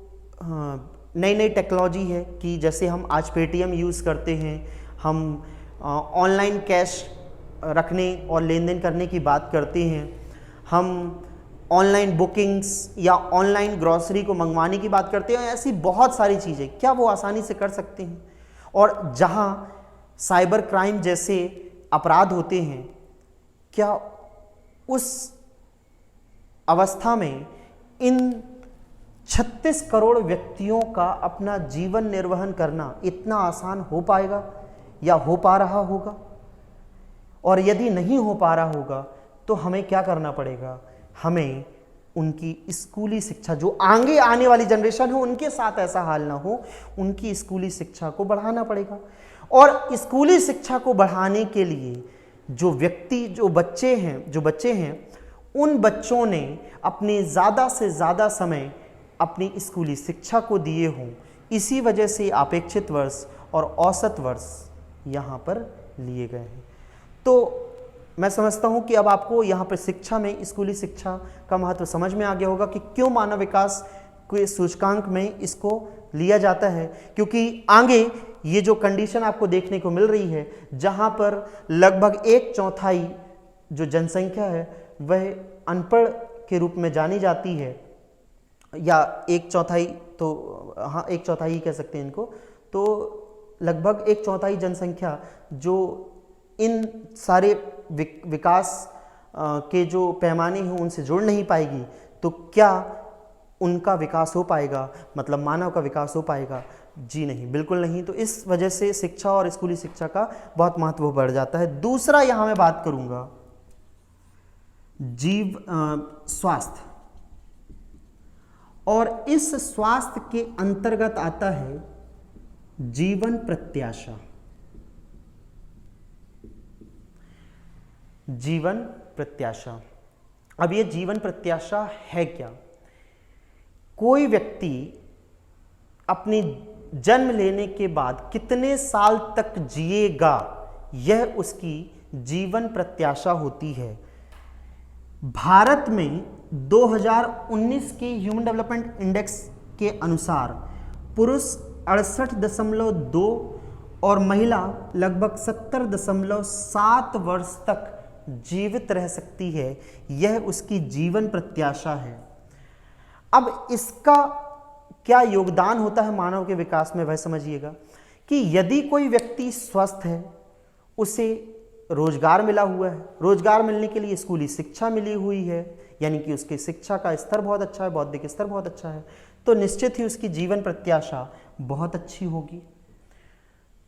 S1: नई नई टेक्नोलॉजी है कि जैसे हम आज पेटीएम यूज़ करते हैं, हम ऑनलाइन कैश रखने और लेन देन करने की बात करते हैं, हम ऑनलाइन बुकिंग्स या ऑनलाइन ग्रॉसरी को मंगवाने की बात करते हैं, ऐसी बहुत सारी चीज़ें क्या वो आसानी से कर सकते हैं? और जहां साइबर क्राइम जैसे अपराध होते हैं क्या उस अवस्था में इन 36 करोड़ व्यक्तियों का अपना जीवन निर्वहन करना इतना आसान हो पाएगा या हो पा रहा होगा? और यदि नहीं हो पा रहा होगा तो हमें क्या करना पड़ेगा? हमें उनकी स्कूली शिक्षा, जो आगे आने वाली जनरेशन है उनके साथ ऐसा हाल ना हो, उनकी स्कूली शिक्षा को बढ़ाना पड़ेगा। और स्कूली शिक्षा को बढ़ाने के लिए जो बच्चे हैं उन बच्चों ने अपने ज़्यादा से ज़्यादा समय अपनी स्कूली शिक्षा को दिए हों, इसी वजह से अपेक्षित वर्ष और औसत वर्ष यहाँ पर लिए गए हैं। तो मैं समझता हूँ कि अब आपको यहाँ पर शिक्षा में स्कूली शिक्षा का महत्व समझ में आ गया होगा कि क्यों मानव विकास के सूचकांक में इसको लिया जाता है। क्योंकि आगे ये जो कंडीशन आपको देखने को मिल रही है जहाँ पर लगभग 1/4 जो जनसंख्या है वह अनपढ़ के रूप में जानी जाती है, या 1/4 तो हाँ 1/4 ही कह सकते हैं इनको, तो लगभग 1/4 जनसंख्या जो इन सारे विकास के जो पैमाने हैं उनसे जुड़ नहीं पाएगी, तो क्या उनका विकास हो पाएगा? मतलब मानव का विकास हो पाएगा? जी नहीं, बिल्कुल नहीं। तो इस वजह से शिक्षा और स्कूली शिक्षा का बहुत महत्व बढ़ जाता है। दूसरा यहां मैं बात करूंगा स्वास्थ्य, और इस स्वास्थ्य के अंतर्गत आता है जीवन प्रत्याशा। जीवन प्रत्याशा, अब ये जीवन प्रत्याशा है क्या? कोई व्यक्ति अपनी जन्म लेने के बाद कितने साल तक जिएगा, यह उसकी जीवन प्रत्याशा होती है। भारत में 2019 के ह्यूमन डेवलपमेंट इंडेक्स के अनुसार पुरुष 68.2 और महिला लगभग 70.7 वर्ष तक जीवित रह सकती है। यह उसकी जीवन प्रत्याशा है। अब इसका क्या योगदान होता है मानव के विकास में वह समझिएगा कि यदि कोई व्यक्ति स्वस्थ है, उसे रोजगार मिला हुआ है, रोजगार मिलने के लिए स्कूली शिक्षा मिली हुई है, यानी कि उसकी शिक्षा का स्तर बहुत अच्छा है, बौद्धिक स्तर बहुत अच्छा है, तो निश्चित ही उसकी जीवन प्रत्याशा बहुत अच्छी होगी।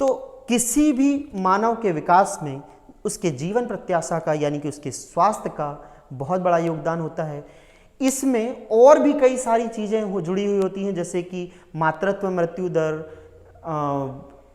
S1: तो किसी भी मानव के विकास में उसके जीवन प्रत्याशा का यानी कि उसके स्वास्थ्य का बहुत बड़ा योगदान होता है। इसमें और भी कई सारी चीज़ें जुड़ी हुई होती हैं, जैसे कि मातृत्व मृत्यु दर,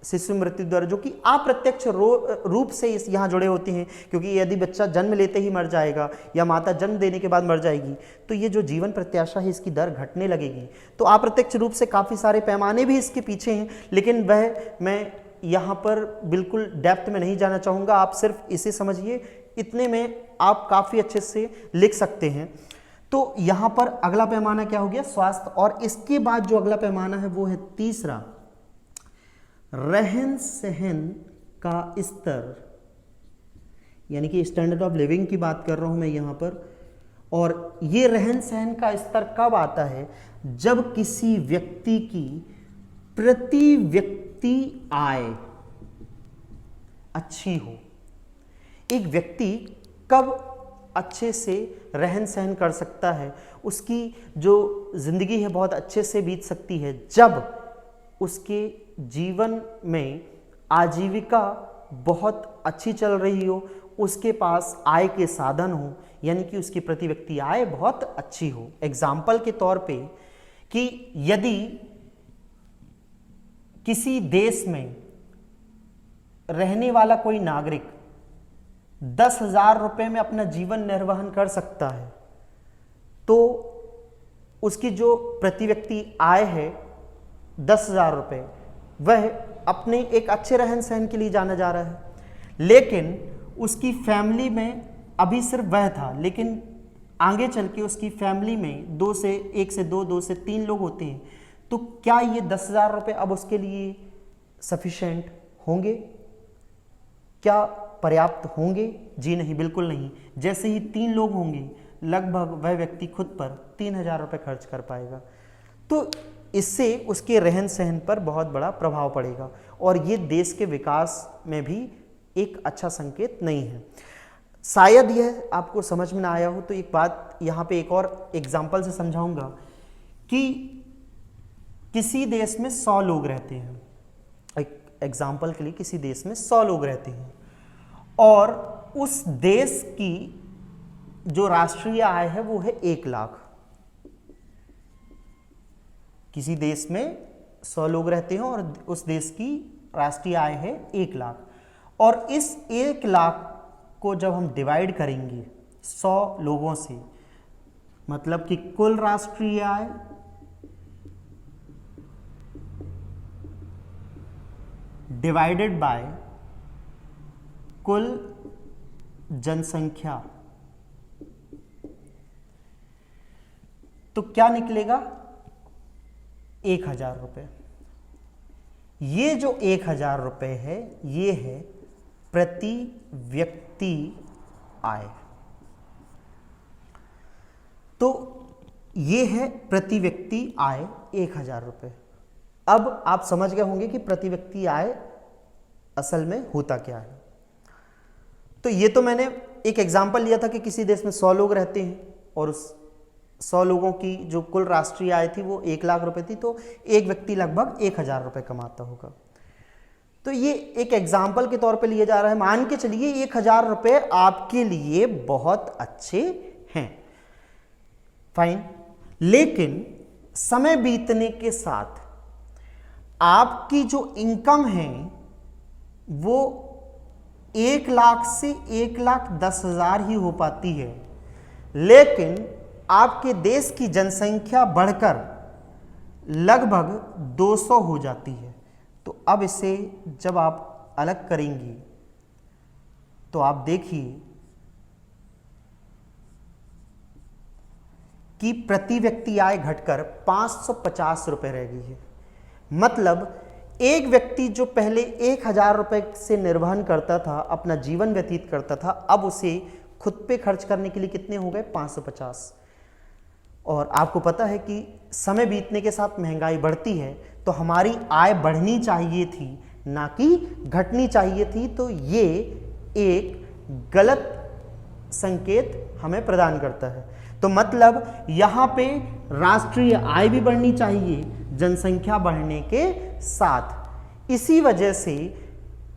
S1: शिशु मृत्यु दर, जो कि अप्रत्यक्ष रूप से यहाँ जुड़े होते हैं, क्योंकि यदि बच्चा जन्म लेते ही मर जाएगा या माता जन्म देने के बाद मर जाएगी तो ये जो जीवन प्रत्याशा है इसकी दर घटने लगेगी। तो अप्रत्यक्ष रूप से काफ़ी सारे पैमाने भी इसके पीछे हैं, लेकिन वह मैं यहाँ पर बिल्कुल डेप्थ में नहीं जाना चाहूँगा। आप सिर्फ इसे समझिए, इतने में आप काफ़ी अच्छे से लिख सकते हैं। तो यहाँ पर अगला पैमाना क्या हो गया? स्वास्थ्य। और इसके बाद जो अगला पैमाना है वो है तीसरा, रहन सहन का स्तर, यानी कि स्टैंडर्ड ऑफ लिविंग की बात कर रहा हूं मैं यहां पर। और ये रहन सहन का स्तर कब आता है? जब किसी व्यक्ति की प्रति व्यक्ति आय अच्छी हो। एक व्यक्ति कब अच्छे से रहन सहन कर सकता है, उसकी जो जिंदगी है बहुत अच्छे से बीत सकती है, जब उसके जीवन में आजीविका बहुत अच्छी चल रही हो, उसके पास आय के साधन हो, यानी कि उसकी प्रति व्यक्ति आय बहुत अच्छी हो। एग्जाम्पल के तौर पे कि यदि किसी देश में रहने वाला कोई नागरिक 10,000 रुपये में अपना जीवन निर्वहन कर सकता है, तो उसकी जो प्रति व्यक्ति आय है 10,000 रुपये, वह अपने एक अच्छे रहन सहन के लिए जाना जा रहा है। लेकिन उसकी फैमिली में अभी सिर्फ वह था, लेकिन आगे चल के उसकी फैमिली में 1 से 2, 2 से 3 लोग होते हैं, तो क्या ये 10,000 रुपये अब उसके लिए सफिशेंट होंगे? क्या पर्याप्त होंगे? जी नहीं, बिल्कुल नहीं। जैसे ही 3 लोग होंगे, लगभग वह व्यक्ति खुद पर 3,000 रुपये खर्च कर पाएगा। तो इससे उसके रहन सहन पर बहुत बड़ा प्रभाव पड़ेगा, और ये देश के विकास में भी एक अच्छा संकेत नहीं है। शायद यह आपको समझ में ना आया हो, तो एक बात यहाँ पे एक और एग्जाम्पल से समझाऊंगा कि किसी देश में 100 लोग रहते हैं। एक एग्जाम्पल के लिए, किसी देश में 100 लोग रहते हैं और उस देश की जो राष्ट्रीय आय है वो है 1 लाख। किसी देश में 100 लोग रहते हैं और उस देश की राष्ट्रीय आय है 1 लाख, और इस 1 लाख को जब हम डिवाइड करेंगे 100 लोगों से, मतलब कि कुल राष्ट्रीय आय डिवाइडेड बाय कुल जनसंख्या, तो क्या निकलेगा? 1,000 रुपये। ये जो 1,000 रुपये है, ये है प्रति व्यक्ति आय। तो ये है प्रति व्यक्ति आय 1,000 रुपये। अब आप समझ गए होंगे कि प्रति व्यक्ति आय असल में होता क्या है। तो ये तो मैंने एक एग्जाम्पल लिया था कि किसी देश में 100 लोग रहते हैं और उस 100 लोगों की जो कुल राष्ट्रीय आय थी वो 1 लाख रुपए थी, तो एक व्यक्ति लगभग 1,000 रुपये कमाता होगा। तो ये एक एग्जाम्पल के तौर पे लिया जा रहा है। मान के चलिए 1,000 रुपये आपके लिए बहुत अच्छे हैं, फाइन। लेकिन समय बीतने के साथ आपकी जो इनकम है वो 1 लाख से 1,10,000 ही हो पाती है, लेकिन आपके देश की जनसंख्या बढ़कर लगभग 200 हो जाती है। तो अब इसे जब आप अलग करेंगी तो आप देखिए कि प्रति व्यक्ति आय घटकर 550 रुपये रह गई है। मतलब एक व्यक्ति जो पहले 1,000 रुपये से निर्वहन करता था, अपना जीवन व्यतीत करता था, अब उसे खुद पे खर्च करने के लिए कितने हो गए? 550। और और आपको पता है कि समय बीतने के साथ महंगाई बढ़ती है, तो हमारी आय बढ़नी चाहिए थी, ना कि घटनी चाहिए थी। तो ये एक गलत संकेत हमें प्रदान करता है। तो मतलब यहाँ पे राष्ट्रीय आय भी बढ़नी चाहिए जनसंख्या बढ़ने के साथ। इसी वजह से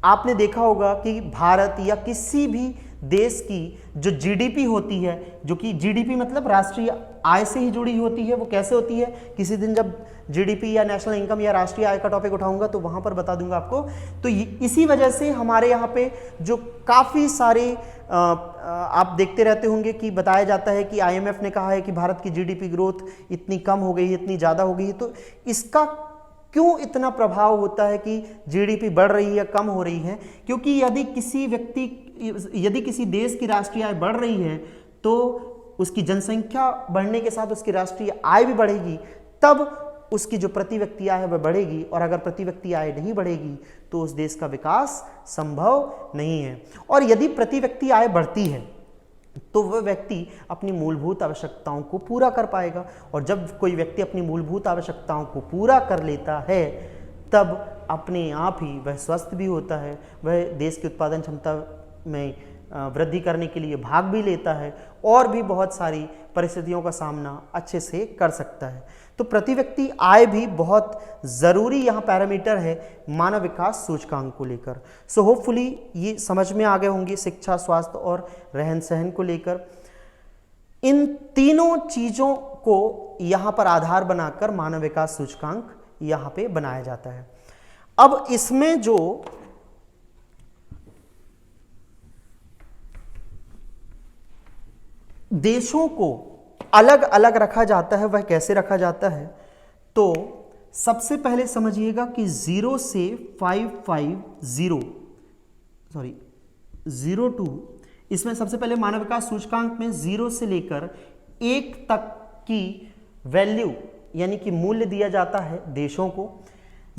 S1: आपने देखा होगा कि भारत या किसी भी देश की जो जीडीपी होती है, जो कि जीडीपी मतलब राष्ट्रीय आय से ही जुड़ी होती है, वो कैसे होती है, किसी दिन जब जीडीपी या नेशनल इनकम या राष्ट्रीय आय का टॉपिक उठाऊंगा तो वहां पर बता दूंगा आपको। तो इसी वजह से हमारे यहाँ पे जो काफ़ी सारे आप देखते रहते होंगे कि बताया जाता है कि आईएमएफ ने कहा है कि भारत की जीडीपी ग्रोथ इतनी कम हो गई है, इतनी ज़्यादा हो गई है। तो इसका क्यों इतना प्रभाव होता है कि जीडीपी बढ़ रही है या कम हो रही है? क्योंकि यदि किसी देश की राष्ट्रीय आय बढ़ रही है तो उसकी जनसंख्या बढ़ने के साथ उसकी राष्ट्रीय आय भी बढ़ेगी, तब उसकी जो प्रति व्यक्ति आय है वह बढ़ेगी। और अगर प्रति व्यक्ति आय नहीं बढ़ेगी तो उस देश का विकास संभव नहीं है। और यदि प्रति व्यक्ति आय बढ़ती है तो वह व्यक्ति अपनी मूलभूत आवश्यकताओं को पूरा कर पाएगा। और जब कोई व्यक्ति अपनी मूलभूत आवश्यकताओं को पूरा कर लेता है तब अपने आप ही वह स्वस्थ भी होता है, वह देश की उत्पादन क्षमता में वृद्धि करने के लिए भाग भी लेता है और भी बहुत सारी परिस्थितियों का सामना अच्छे से कर सकता है। तो प्रति व्यक्ति आय भी बहुत ज़रूरी यहाँ पैरामीटर है मानव विकास सूचकांक को लेकर। सो होपफुली ये समझ में आ गए होंगे शिक्षा, स्वास्थ्य और रहन सहन को लेकर। इन तीनों चीज़ों को यहाँ पर आधार बनाकर मानव विकास सूचकांक यहाँ पे बनाया जाता है। अब इसमें जो देशों को अलग अलग रखा जाता है वह कैसे रखा जाता है? तो सबसे पहले समझिएगा कि 0 से 02, इसमें सबसे पहले मानव विकास सूचकांक में 0 से लेकर 1 तक की वैल्यू यानी कि मूल्य दिया जाता है देशों को।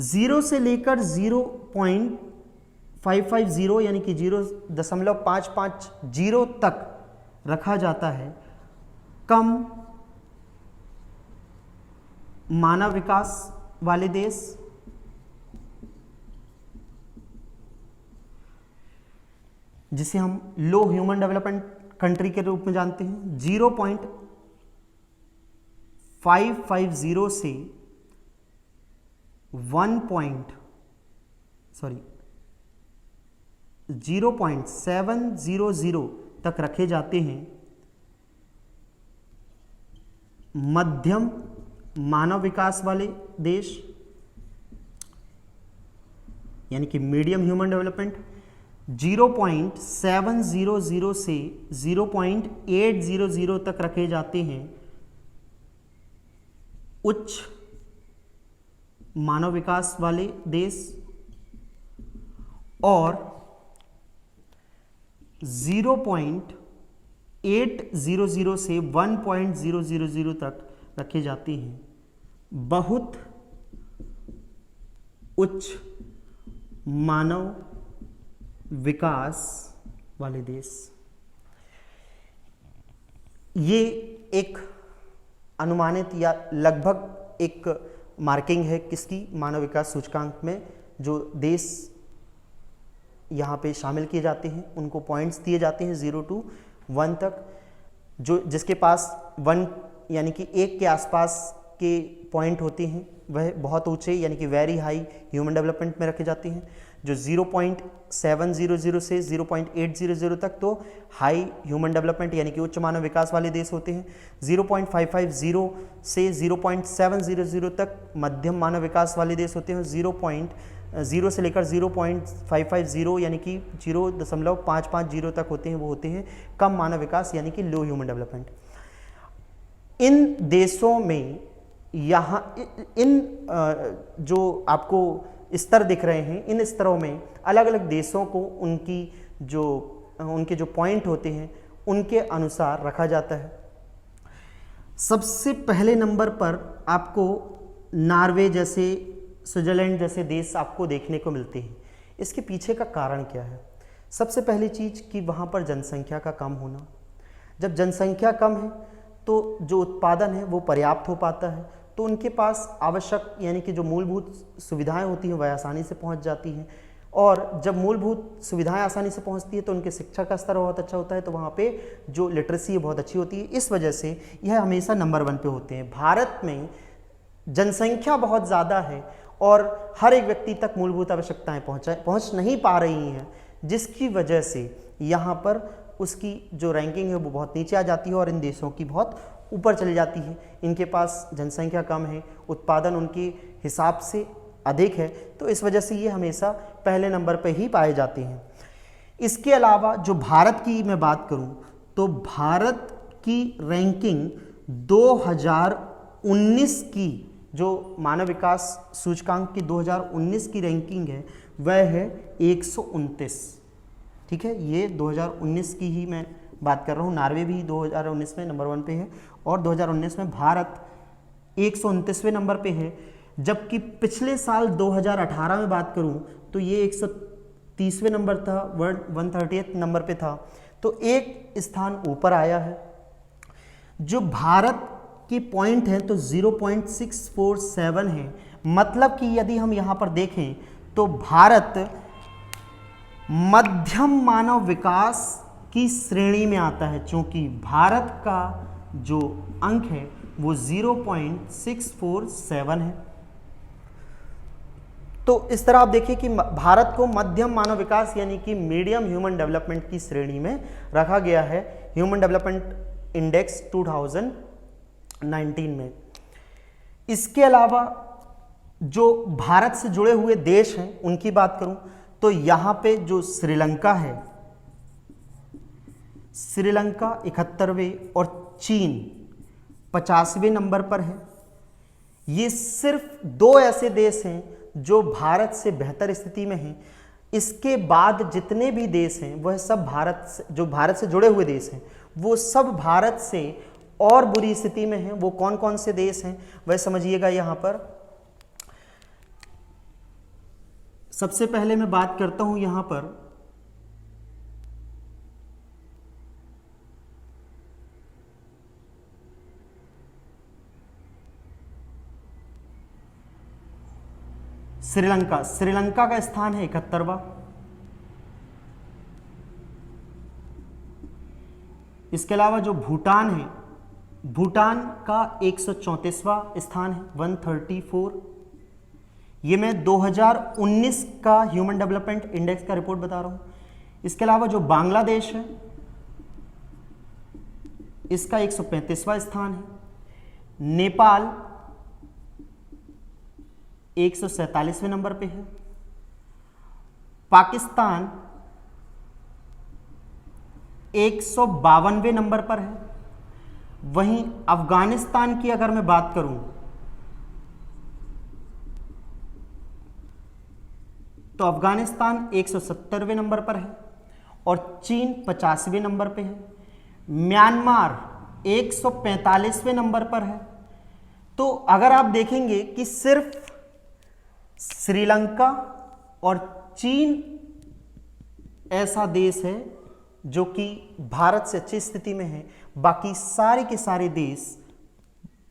S1: 0 से लेकर 0.550 यानी कि 0.550 तक रखा जाता है कम मानव विकास वाले देश। जिसे हम लो ह्यूमन डेवलपमेंट कंट्री के रूप में जानते हैं। 0.550 से 0.700 तक रखे जाते हैं मध्यम मानव विकास वाले देश यानी कि मीडियम ह्यूमन डेवलपमेंट। 0.700 से 0.800 तक रखे जाते हैं उच्च मानव विकास वाले देश और 0.800 से 1.000 तक रखे जाते हैं बहुत उच्च मानव विकास वाले देश। ये एक अनुमानित या लगभग एक मार्किंग है किसकी, मानव विकास सूचकांक में जो देश यहाँ पे शामिल किए जाते हैं उनको पॉइंट्स दिए जाते हैं 0 to 1 तक। जो जिसके पास 1 यानी कि 1 के आसपास के पॉइंट होते हैं वह बहुत ऊंचे यानी कि वेरी हाई ह्यूमन डेवलपमेंट में रखे जाते हैं। जो 0.700 से 0.800 तक तो हाई ह्यूमन डेवलपमेंट यानी कि उच्च मानव विकास वाले देश होते हैं। 0.550 से 0.700 तक मध्यम मानव विकास वाले देश होते हैं। 0 से लेकर 0.550 यानी कि 0.550 तक होते हैं वो होते हैं कम मानव विकास यानी कि लो ह्यूमन डेवलपमेंट। इन देशों में यहाँ इन जो आपको स्तर दिख रहे हैं इन स्तरों में अलग अलग देशों को उनके जो पॉइंट होते हैं उनके अनुसार रखा जाता है। सबसे पहले नंबर पर आपको नॉर्वे जैसे, स्विट्जरलैंड जैसे देश आपको देखने को मिलते हैं। इसके पीछे का कारण क्या है? सबसे पहली चीज़ कि वहाँ पर जनसंख्या का कम होना। जब जनसंख्या कम है तो जो उत्पादन है वो पर्याप्त हो पाता है, तो उनके पास आवश्यक यानी कि जो मूलभूत सुविधाएं होती हैं वह आसानी से पहुंच जाती हैं, और जब मूलभूत सुविधाएं आसानी से पहुंचती है तो उनके शिक्षा का स्तर बहुत अच्छा होता है, तो वहाँ पे जो लिटरेसी है बहुत अच्छी होती है। इस वजह से यह हमेशा नंबर 1 पे होते हैं। भारत में जनसंख्या बहुत ज़्यादा है और हर एक व्यक्ति तक मूलभूत आवश्यकताएं पहुँच नहीं पा रही हैं, जिसकी वजह से यहाँ पर उसकी जो रैंकिंग है वो बहुत नीचे आ जाती है और इन देशों की बहुत ऊपर चली जाती है। इनके पास जनसंख्या कम है, उत्पादन उनके हिसाब से अधिक है, तो इस वजह से ये हमेशा पहले नंबर पर ही पाए जाते हैं। इसके अलावा जो भारत की मैं बात करूं तो भारत की रैंकिंग 2019 की जो मानव विकास सूचकांक की 2019 की रैंकिंग है वह है 129। ठीक है, ये 2019 की ही मैं बात कर रहा हूँ। नॉर्वे भी 2019 में नंबर 1 पे है और 2019 में भारत 129वें नंबर पे है, जबकि पिछले साल 2018 में बात करूं तो ये 130वें नंबर था, 130th नंबर पे था, तो एक स्थान ऊपर आया है। जो भारत की पॉइंट है तो 0.647 है, मतलब कि यदि हम यहाँ पर देखें तो भारत मध्यम मानव विकास की श्रेणी में आता है, क्योंकि भारत का जो अंक है वो 0.647 है। तो इस तरह आप देखिए कि भारत को मध्यम मानव विकास यानी कि मीडियम ह्यूमन डेवलपमेंट की श्रेणी में रखा गया है ह्यूमन डेवलपमेंट इंडेक्स 2019 में। इसके अलावा जो भारत से जुड़े हुए देश हैं उनकी बात करूं तो यहां पे जो श्रीलंका है, श्रीलंका 71वें और चीन 50वें नंबर पर है। ये सिर्फ 2 ऐसे देश हैं जो भारत से बेहतर स्थिति में हैं। इसके बाद जितने भी देश हैं वह सब भारत से जुड़े हुए देश हैं वो सब भारत से और बुरी स्थिति में हैं। वो कौन कौन से देश हैं वह समझिएगा। यहाँ पर सबसे पहले मैं बात करता हूं यहाँ पर श्रीलंका। श्रीलंका का स्थान है 71वां। इसके अलावा जो भूटान है, भूटान का 134वां स्थान है, 134। ये मैं 2019 का ह्यूमन डेवलपमेंट इंडेक्स का रिपोर्ट बता रहा हूं। इसके अलावा जो बांग्लादेश है इसका 135वां स्थान है। नेपाल 147वें नंबर पे है। पाकिस्तान 152वें नंबर पर है। वहीं अफगानिस्तान की अगर मैं बात करूं तो अफगानिस्तान 170वें नंबर पर है और चीन 50वें नंबर पे है। म्यांमार 145वें नंबर पर है। तो अगर आप देखेंगे कि सिर्फ श्रीलंका और चीन ऐसा देश है जो कि भारत से अच्छी स्थिति में है, बाकी सारे के सारे देश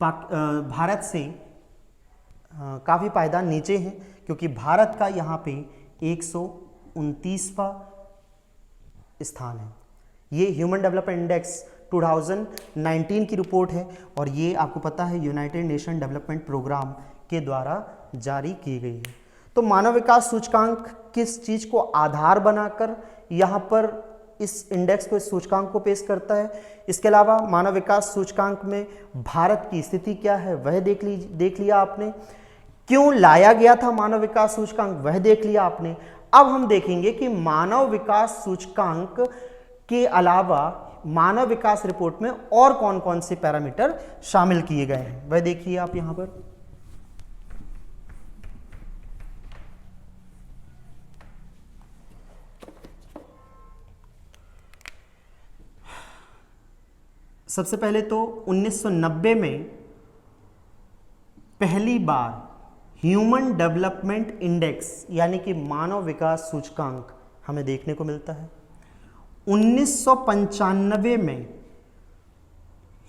S1: भारत से काफ़ी पायदान नीचे हैं, क्योंकि भारत का यहाँ पे 129वां स्थान है। ये ह्यूमन डेवलपमेंट इंडेक्स 2019 की रिपोर्ट है और ये आपको पता है यूनाइटेड नेशन डेवलपमेंट प्रोग्राम के द्वारा जारी की गई है। तो मानव विकास सूचकांक किस चीज़ को आधार बनाकर यहाँ पर इस इंडेक्स को, इस सूचकांक को पेश करता है। इसके अलावा मानव विकास सूचकांक में भारत की स्थिति क्या है वह देख लिया आपने। क्यों लाया गया था मानव विकास सूचकांक वह देख लिया आपने। अब हम देखेंगे कि मानव विकास सूचकांक के अलावा मानव विकास रिपोर्ट में और कौन कौन से पैरामीटर शामिल किए गए हैं वह देखिए आप यहाँ पर। सबसे पहले तो 1990 में पहली बार ह्यूमन डेवलपमेंट इंडेक्स यानी कि मानव विकास सूचकांक हमें देखने को मिलता है। 1995 में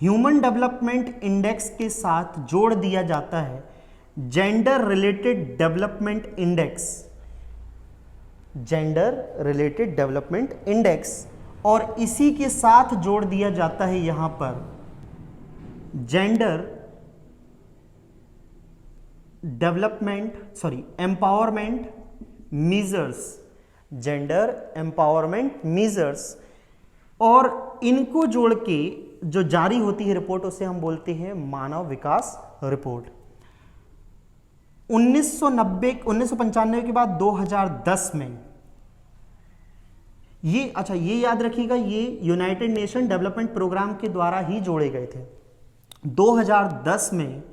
S1: ह्यूमन डेवलपमेंट इंडेक्स के साथ जोड़ दिया जाता है gender related development index, gender related development index, और इसी के साथ जोड़ दिया जाता है यहां पर gender empowerment measures, gender empowerment measures, और इनको जोड़ के जो जारी होती है रिपोर्ट उसे हम बोलते हैं मानव विकास रिपोर्ट। 1995 के बाद 2010 में ये याद रखिएगा, ये यूनाइटेड नेशन डेवलपमेंट प्रोग्राम के द्वारा ही जोड़े गए थे। 2010 में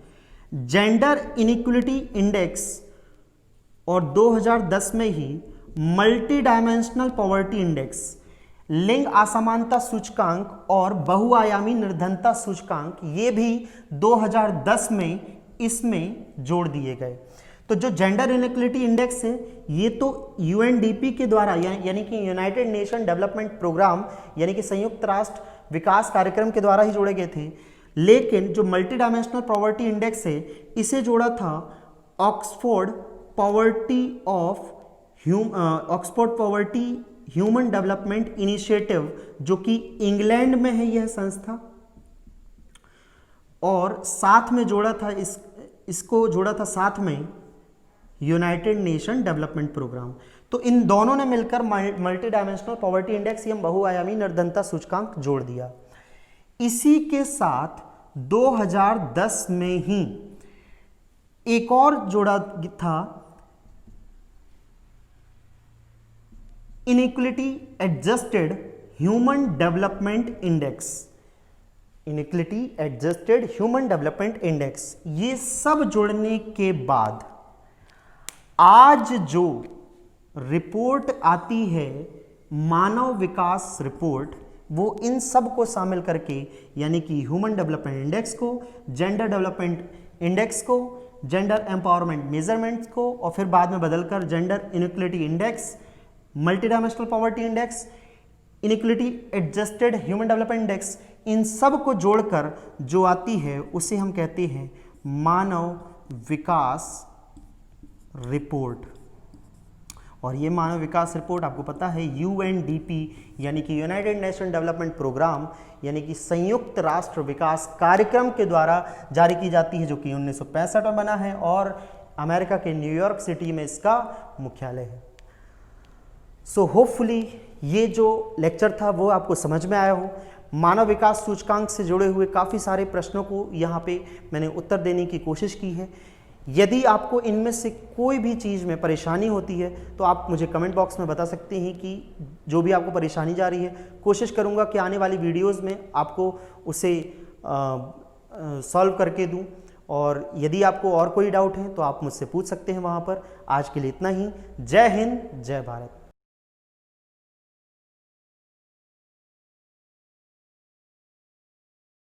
S1: जेंडर इनइक्वलिटी इंडेक्स और 2010 में ही मल्टी डायमेंशनल पॉवर्टी इंडेक्स, लिंग असमानता सूचकांक और बहुआयामी निर्धनता सूचकांक, ये भी 2010 में इसमें जोड़ दिए गए। तो जो जेंडर इनइक्वलिटी इंडेक्स है ये तो यूएनडीपी के द्वारा यानी कि यूनाइटेड नेशन डेवलपमेंट प्रोग्राम यानी कि संयुक्त राष्ट्र विकास कार्यक्रम के द्वारा ही जोड़े गए थे, लेकिन जो मल्टी डायमेंशनल पॉवर्टी इंडेक्स है इसे जोड़ा था Oxford poverty human development initiative, जो कि इंग्लैंड में है यह संस्था, और साथ में जोड़ा था इसको जोड़ा था साथ में यूनाइटेड नेशन डेवलपमेंट प्रोग्राम। तो इन दोनों ने मिलकर मल्टी डायमेंशनल पॉवर्टी इंडेक्स या बहुआयामी निर्धनता सूचकांक जोड़ दिया। इसी के साथ 2010 में ही एक और जोड़ा था inequality adjusted human development index, inequality adjusted human development index. ये सब जुड़ने के बाद आज जो रिपोर्ट आती है मानव विकास रिपोर्ट, वो इन सब को शामिल करके यानी कि ह्यूमन डेवलपमेंट इंडेक्स को, जेंडर डेवलपमेंट इंडेक्स को, जेंडर एम्पावरमेंट मेजरमेंट्स को, और फिर बाद में बदलकर gender inequality index, multidimensional poverty index, inequality adjusted human development index, इन सब को जोड़कर जो आती है उसे हम कहते हैं मानव विकास रिपोर्ट। और ये मानव विकास रिपोर्ट आपको पता है यूएनडीपी यानी कि यूनाइटेड नेशन डेवलपमेंट प्रोग्राम यानी कि संयुक्त राष्ट्र विकास कार्यक्रम के द्वारा जारी की जाती है, जो कि 1965 में बना है और अमेरिका के न्यूयॉर्क सिटी में इसका मुख्यालय है। सो होपफुली ये जो लेक्चर था वो आपको समझ में आया हो। मानव विकास सूचकांक से जुड़े हुए काफ़ी सारे प्रश्नों को यहाँ पे मैंने उत्तर देने की कोशिश की है। यदि आपको इनमें से कोई भी चीज़ में परेशानी होती है तो आप मुझे कमेंट बॉक्स में बता सकते हैं कि जो भी आपको परेशानी जा रही है, कोशिश करूँगा कि आने वाली वीडियोज़ में आपको उसे सॉल्व करके दूँ। और यदि आपको और कोई डाउट है तो आप मुझसे पूछ सकते हैं वहाँ पर। आज के लिए इतना ही। जय हिंद, जय भारत।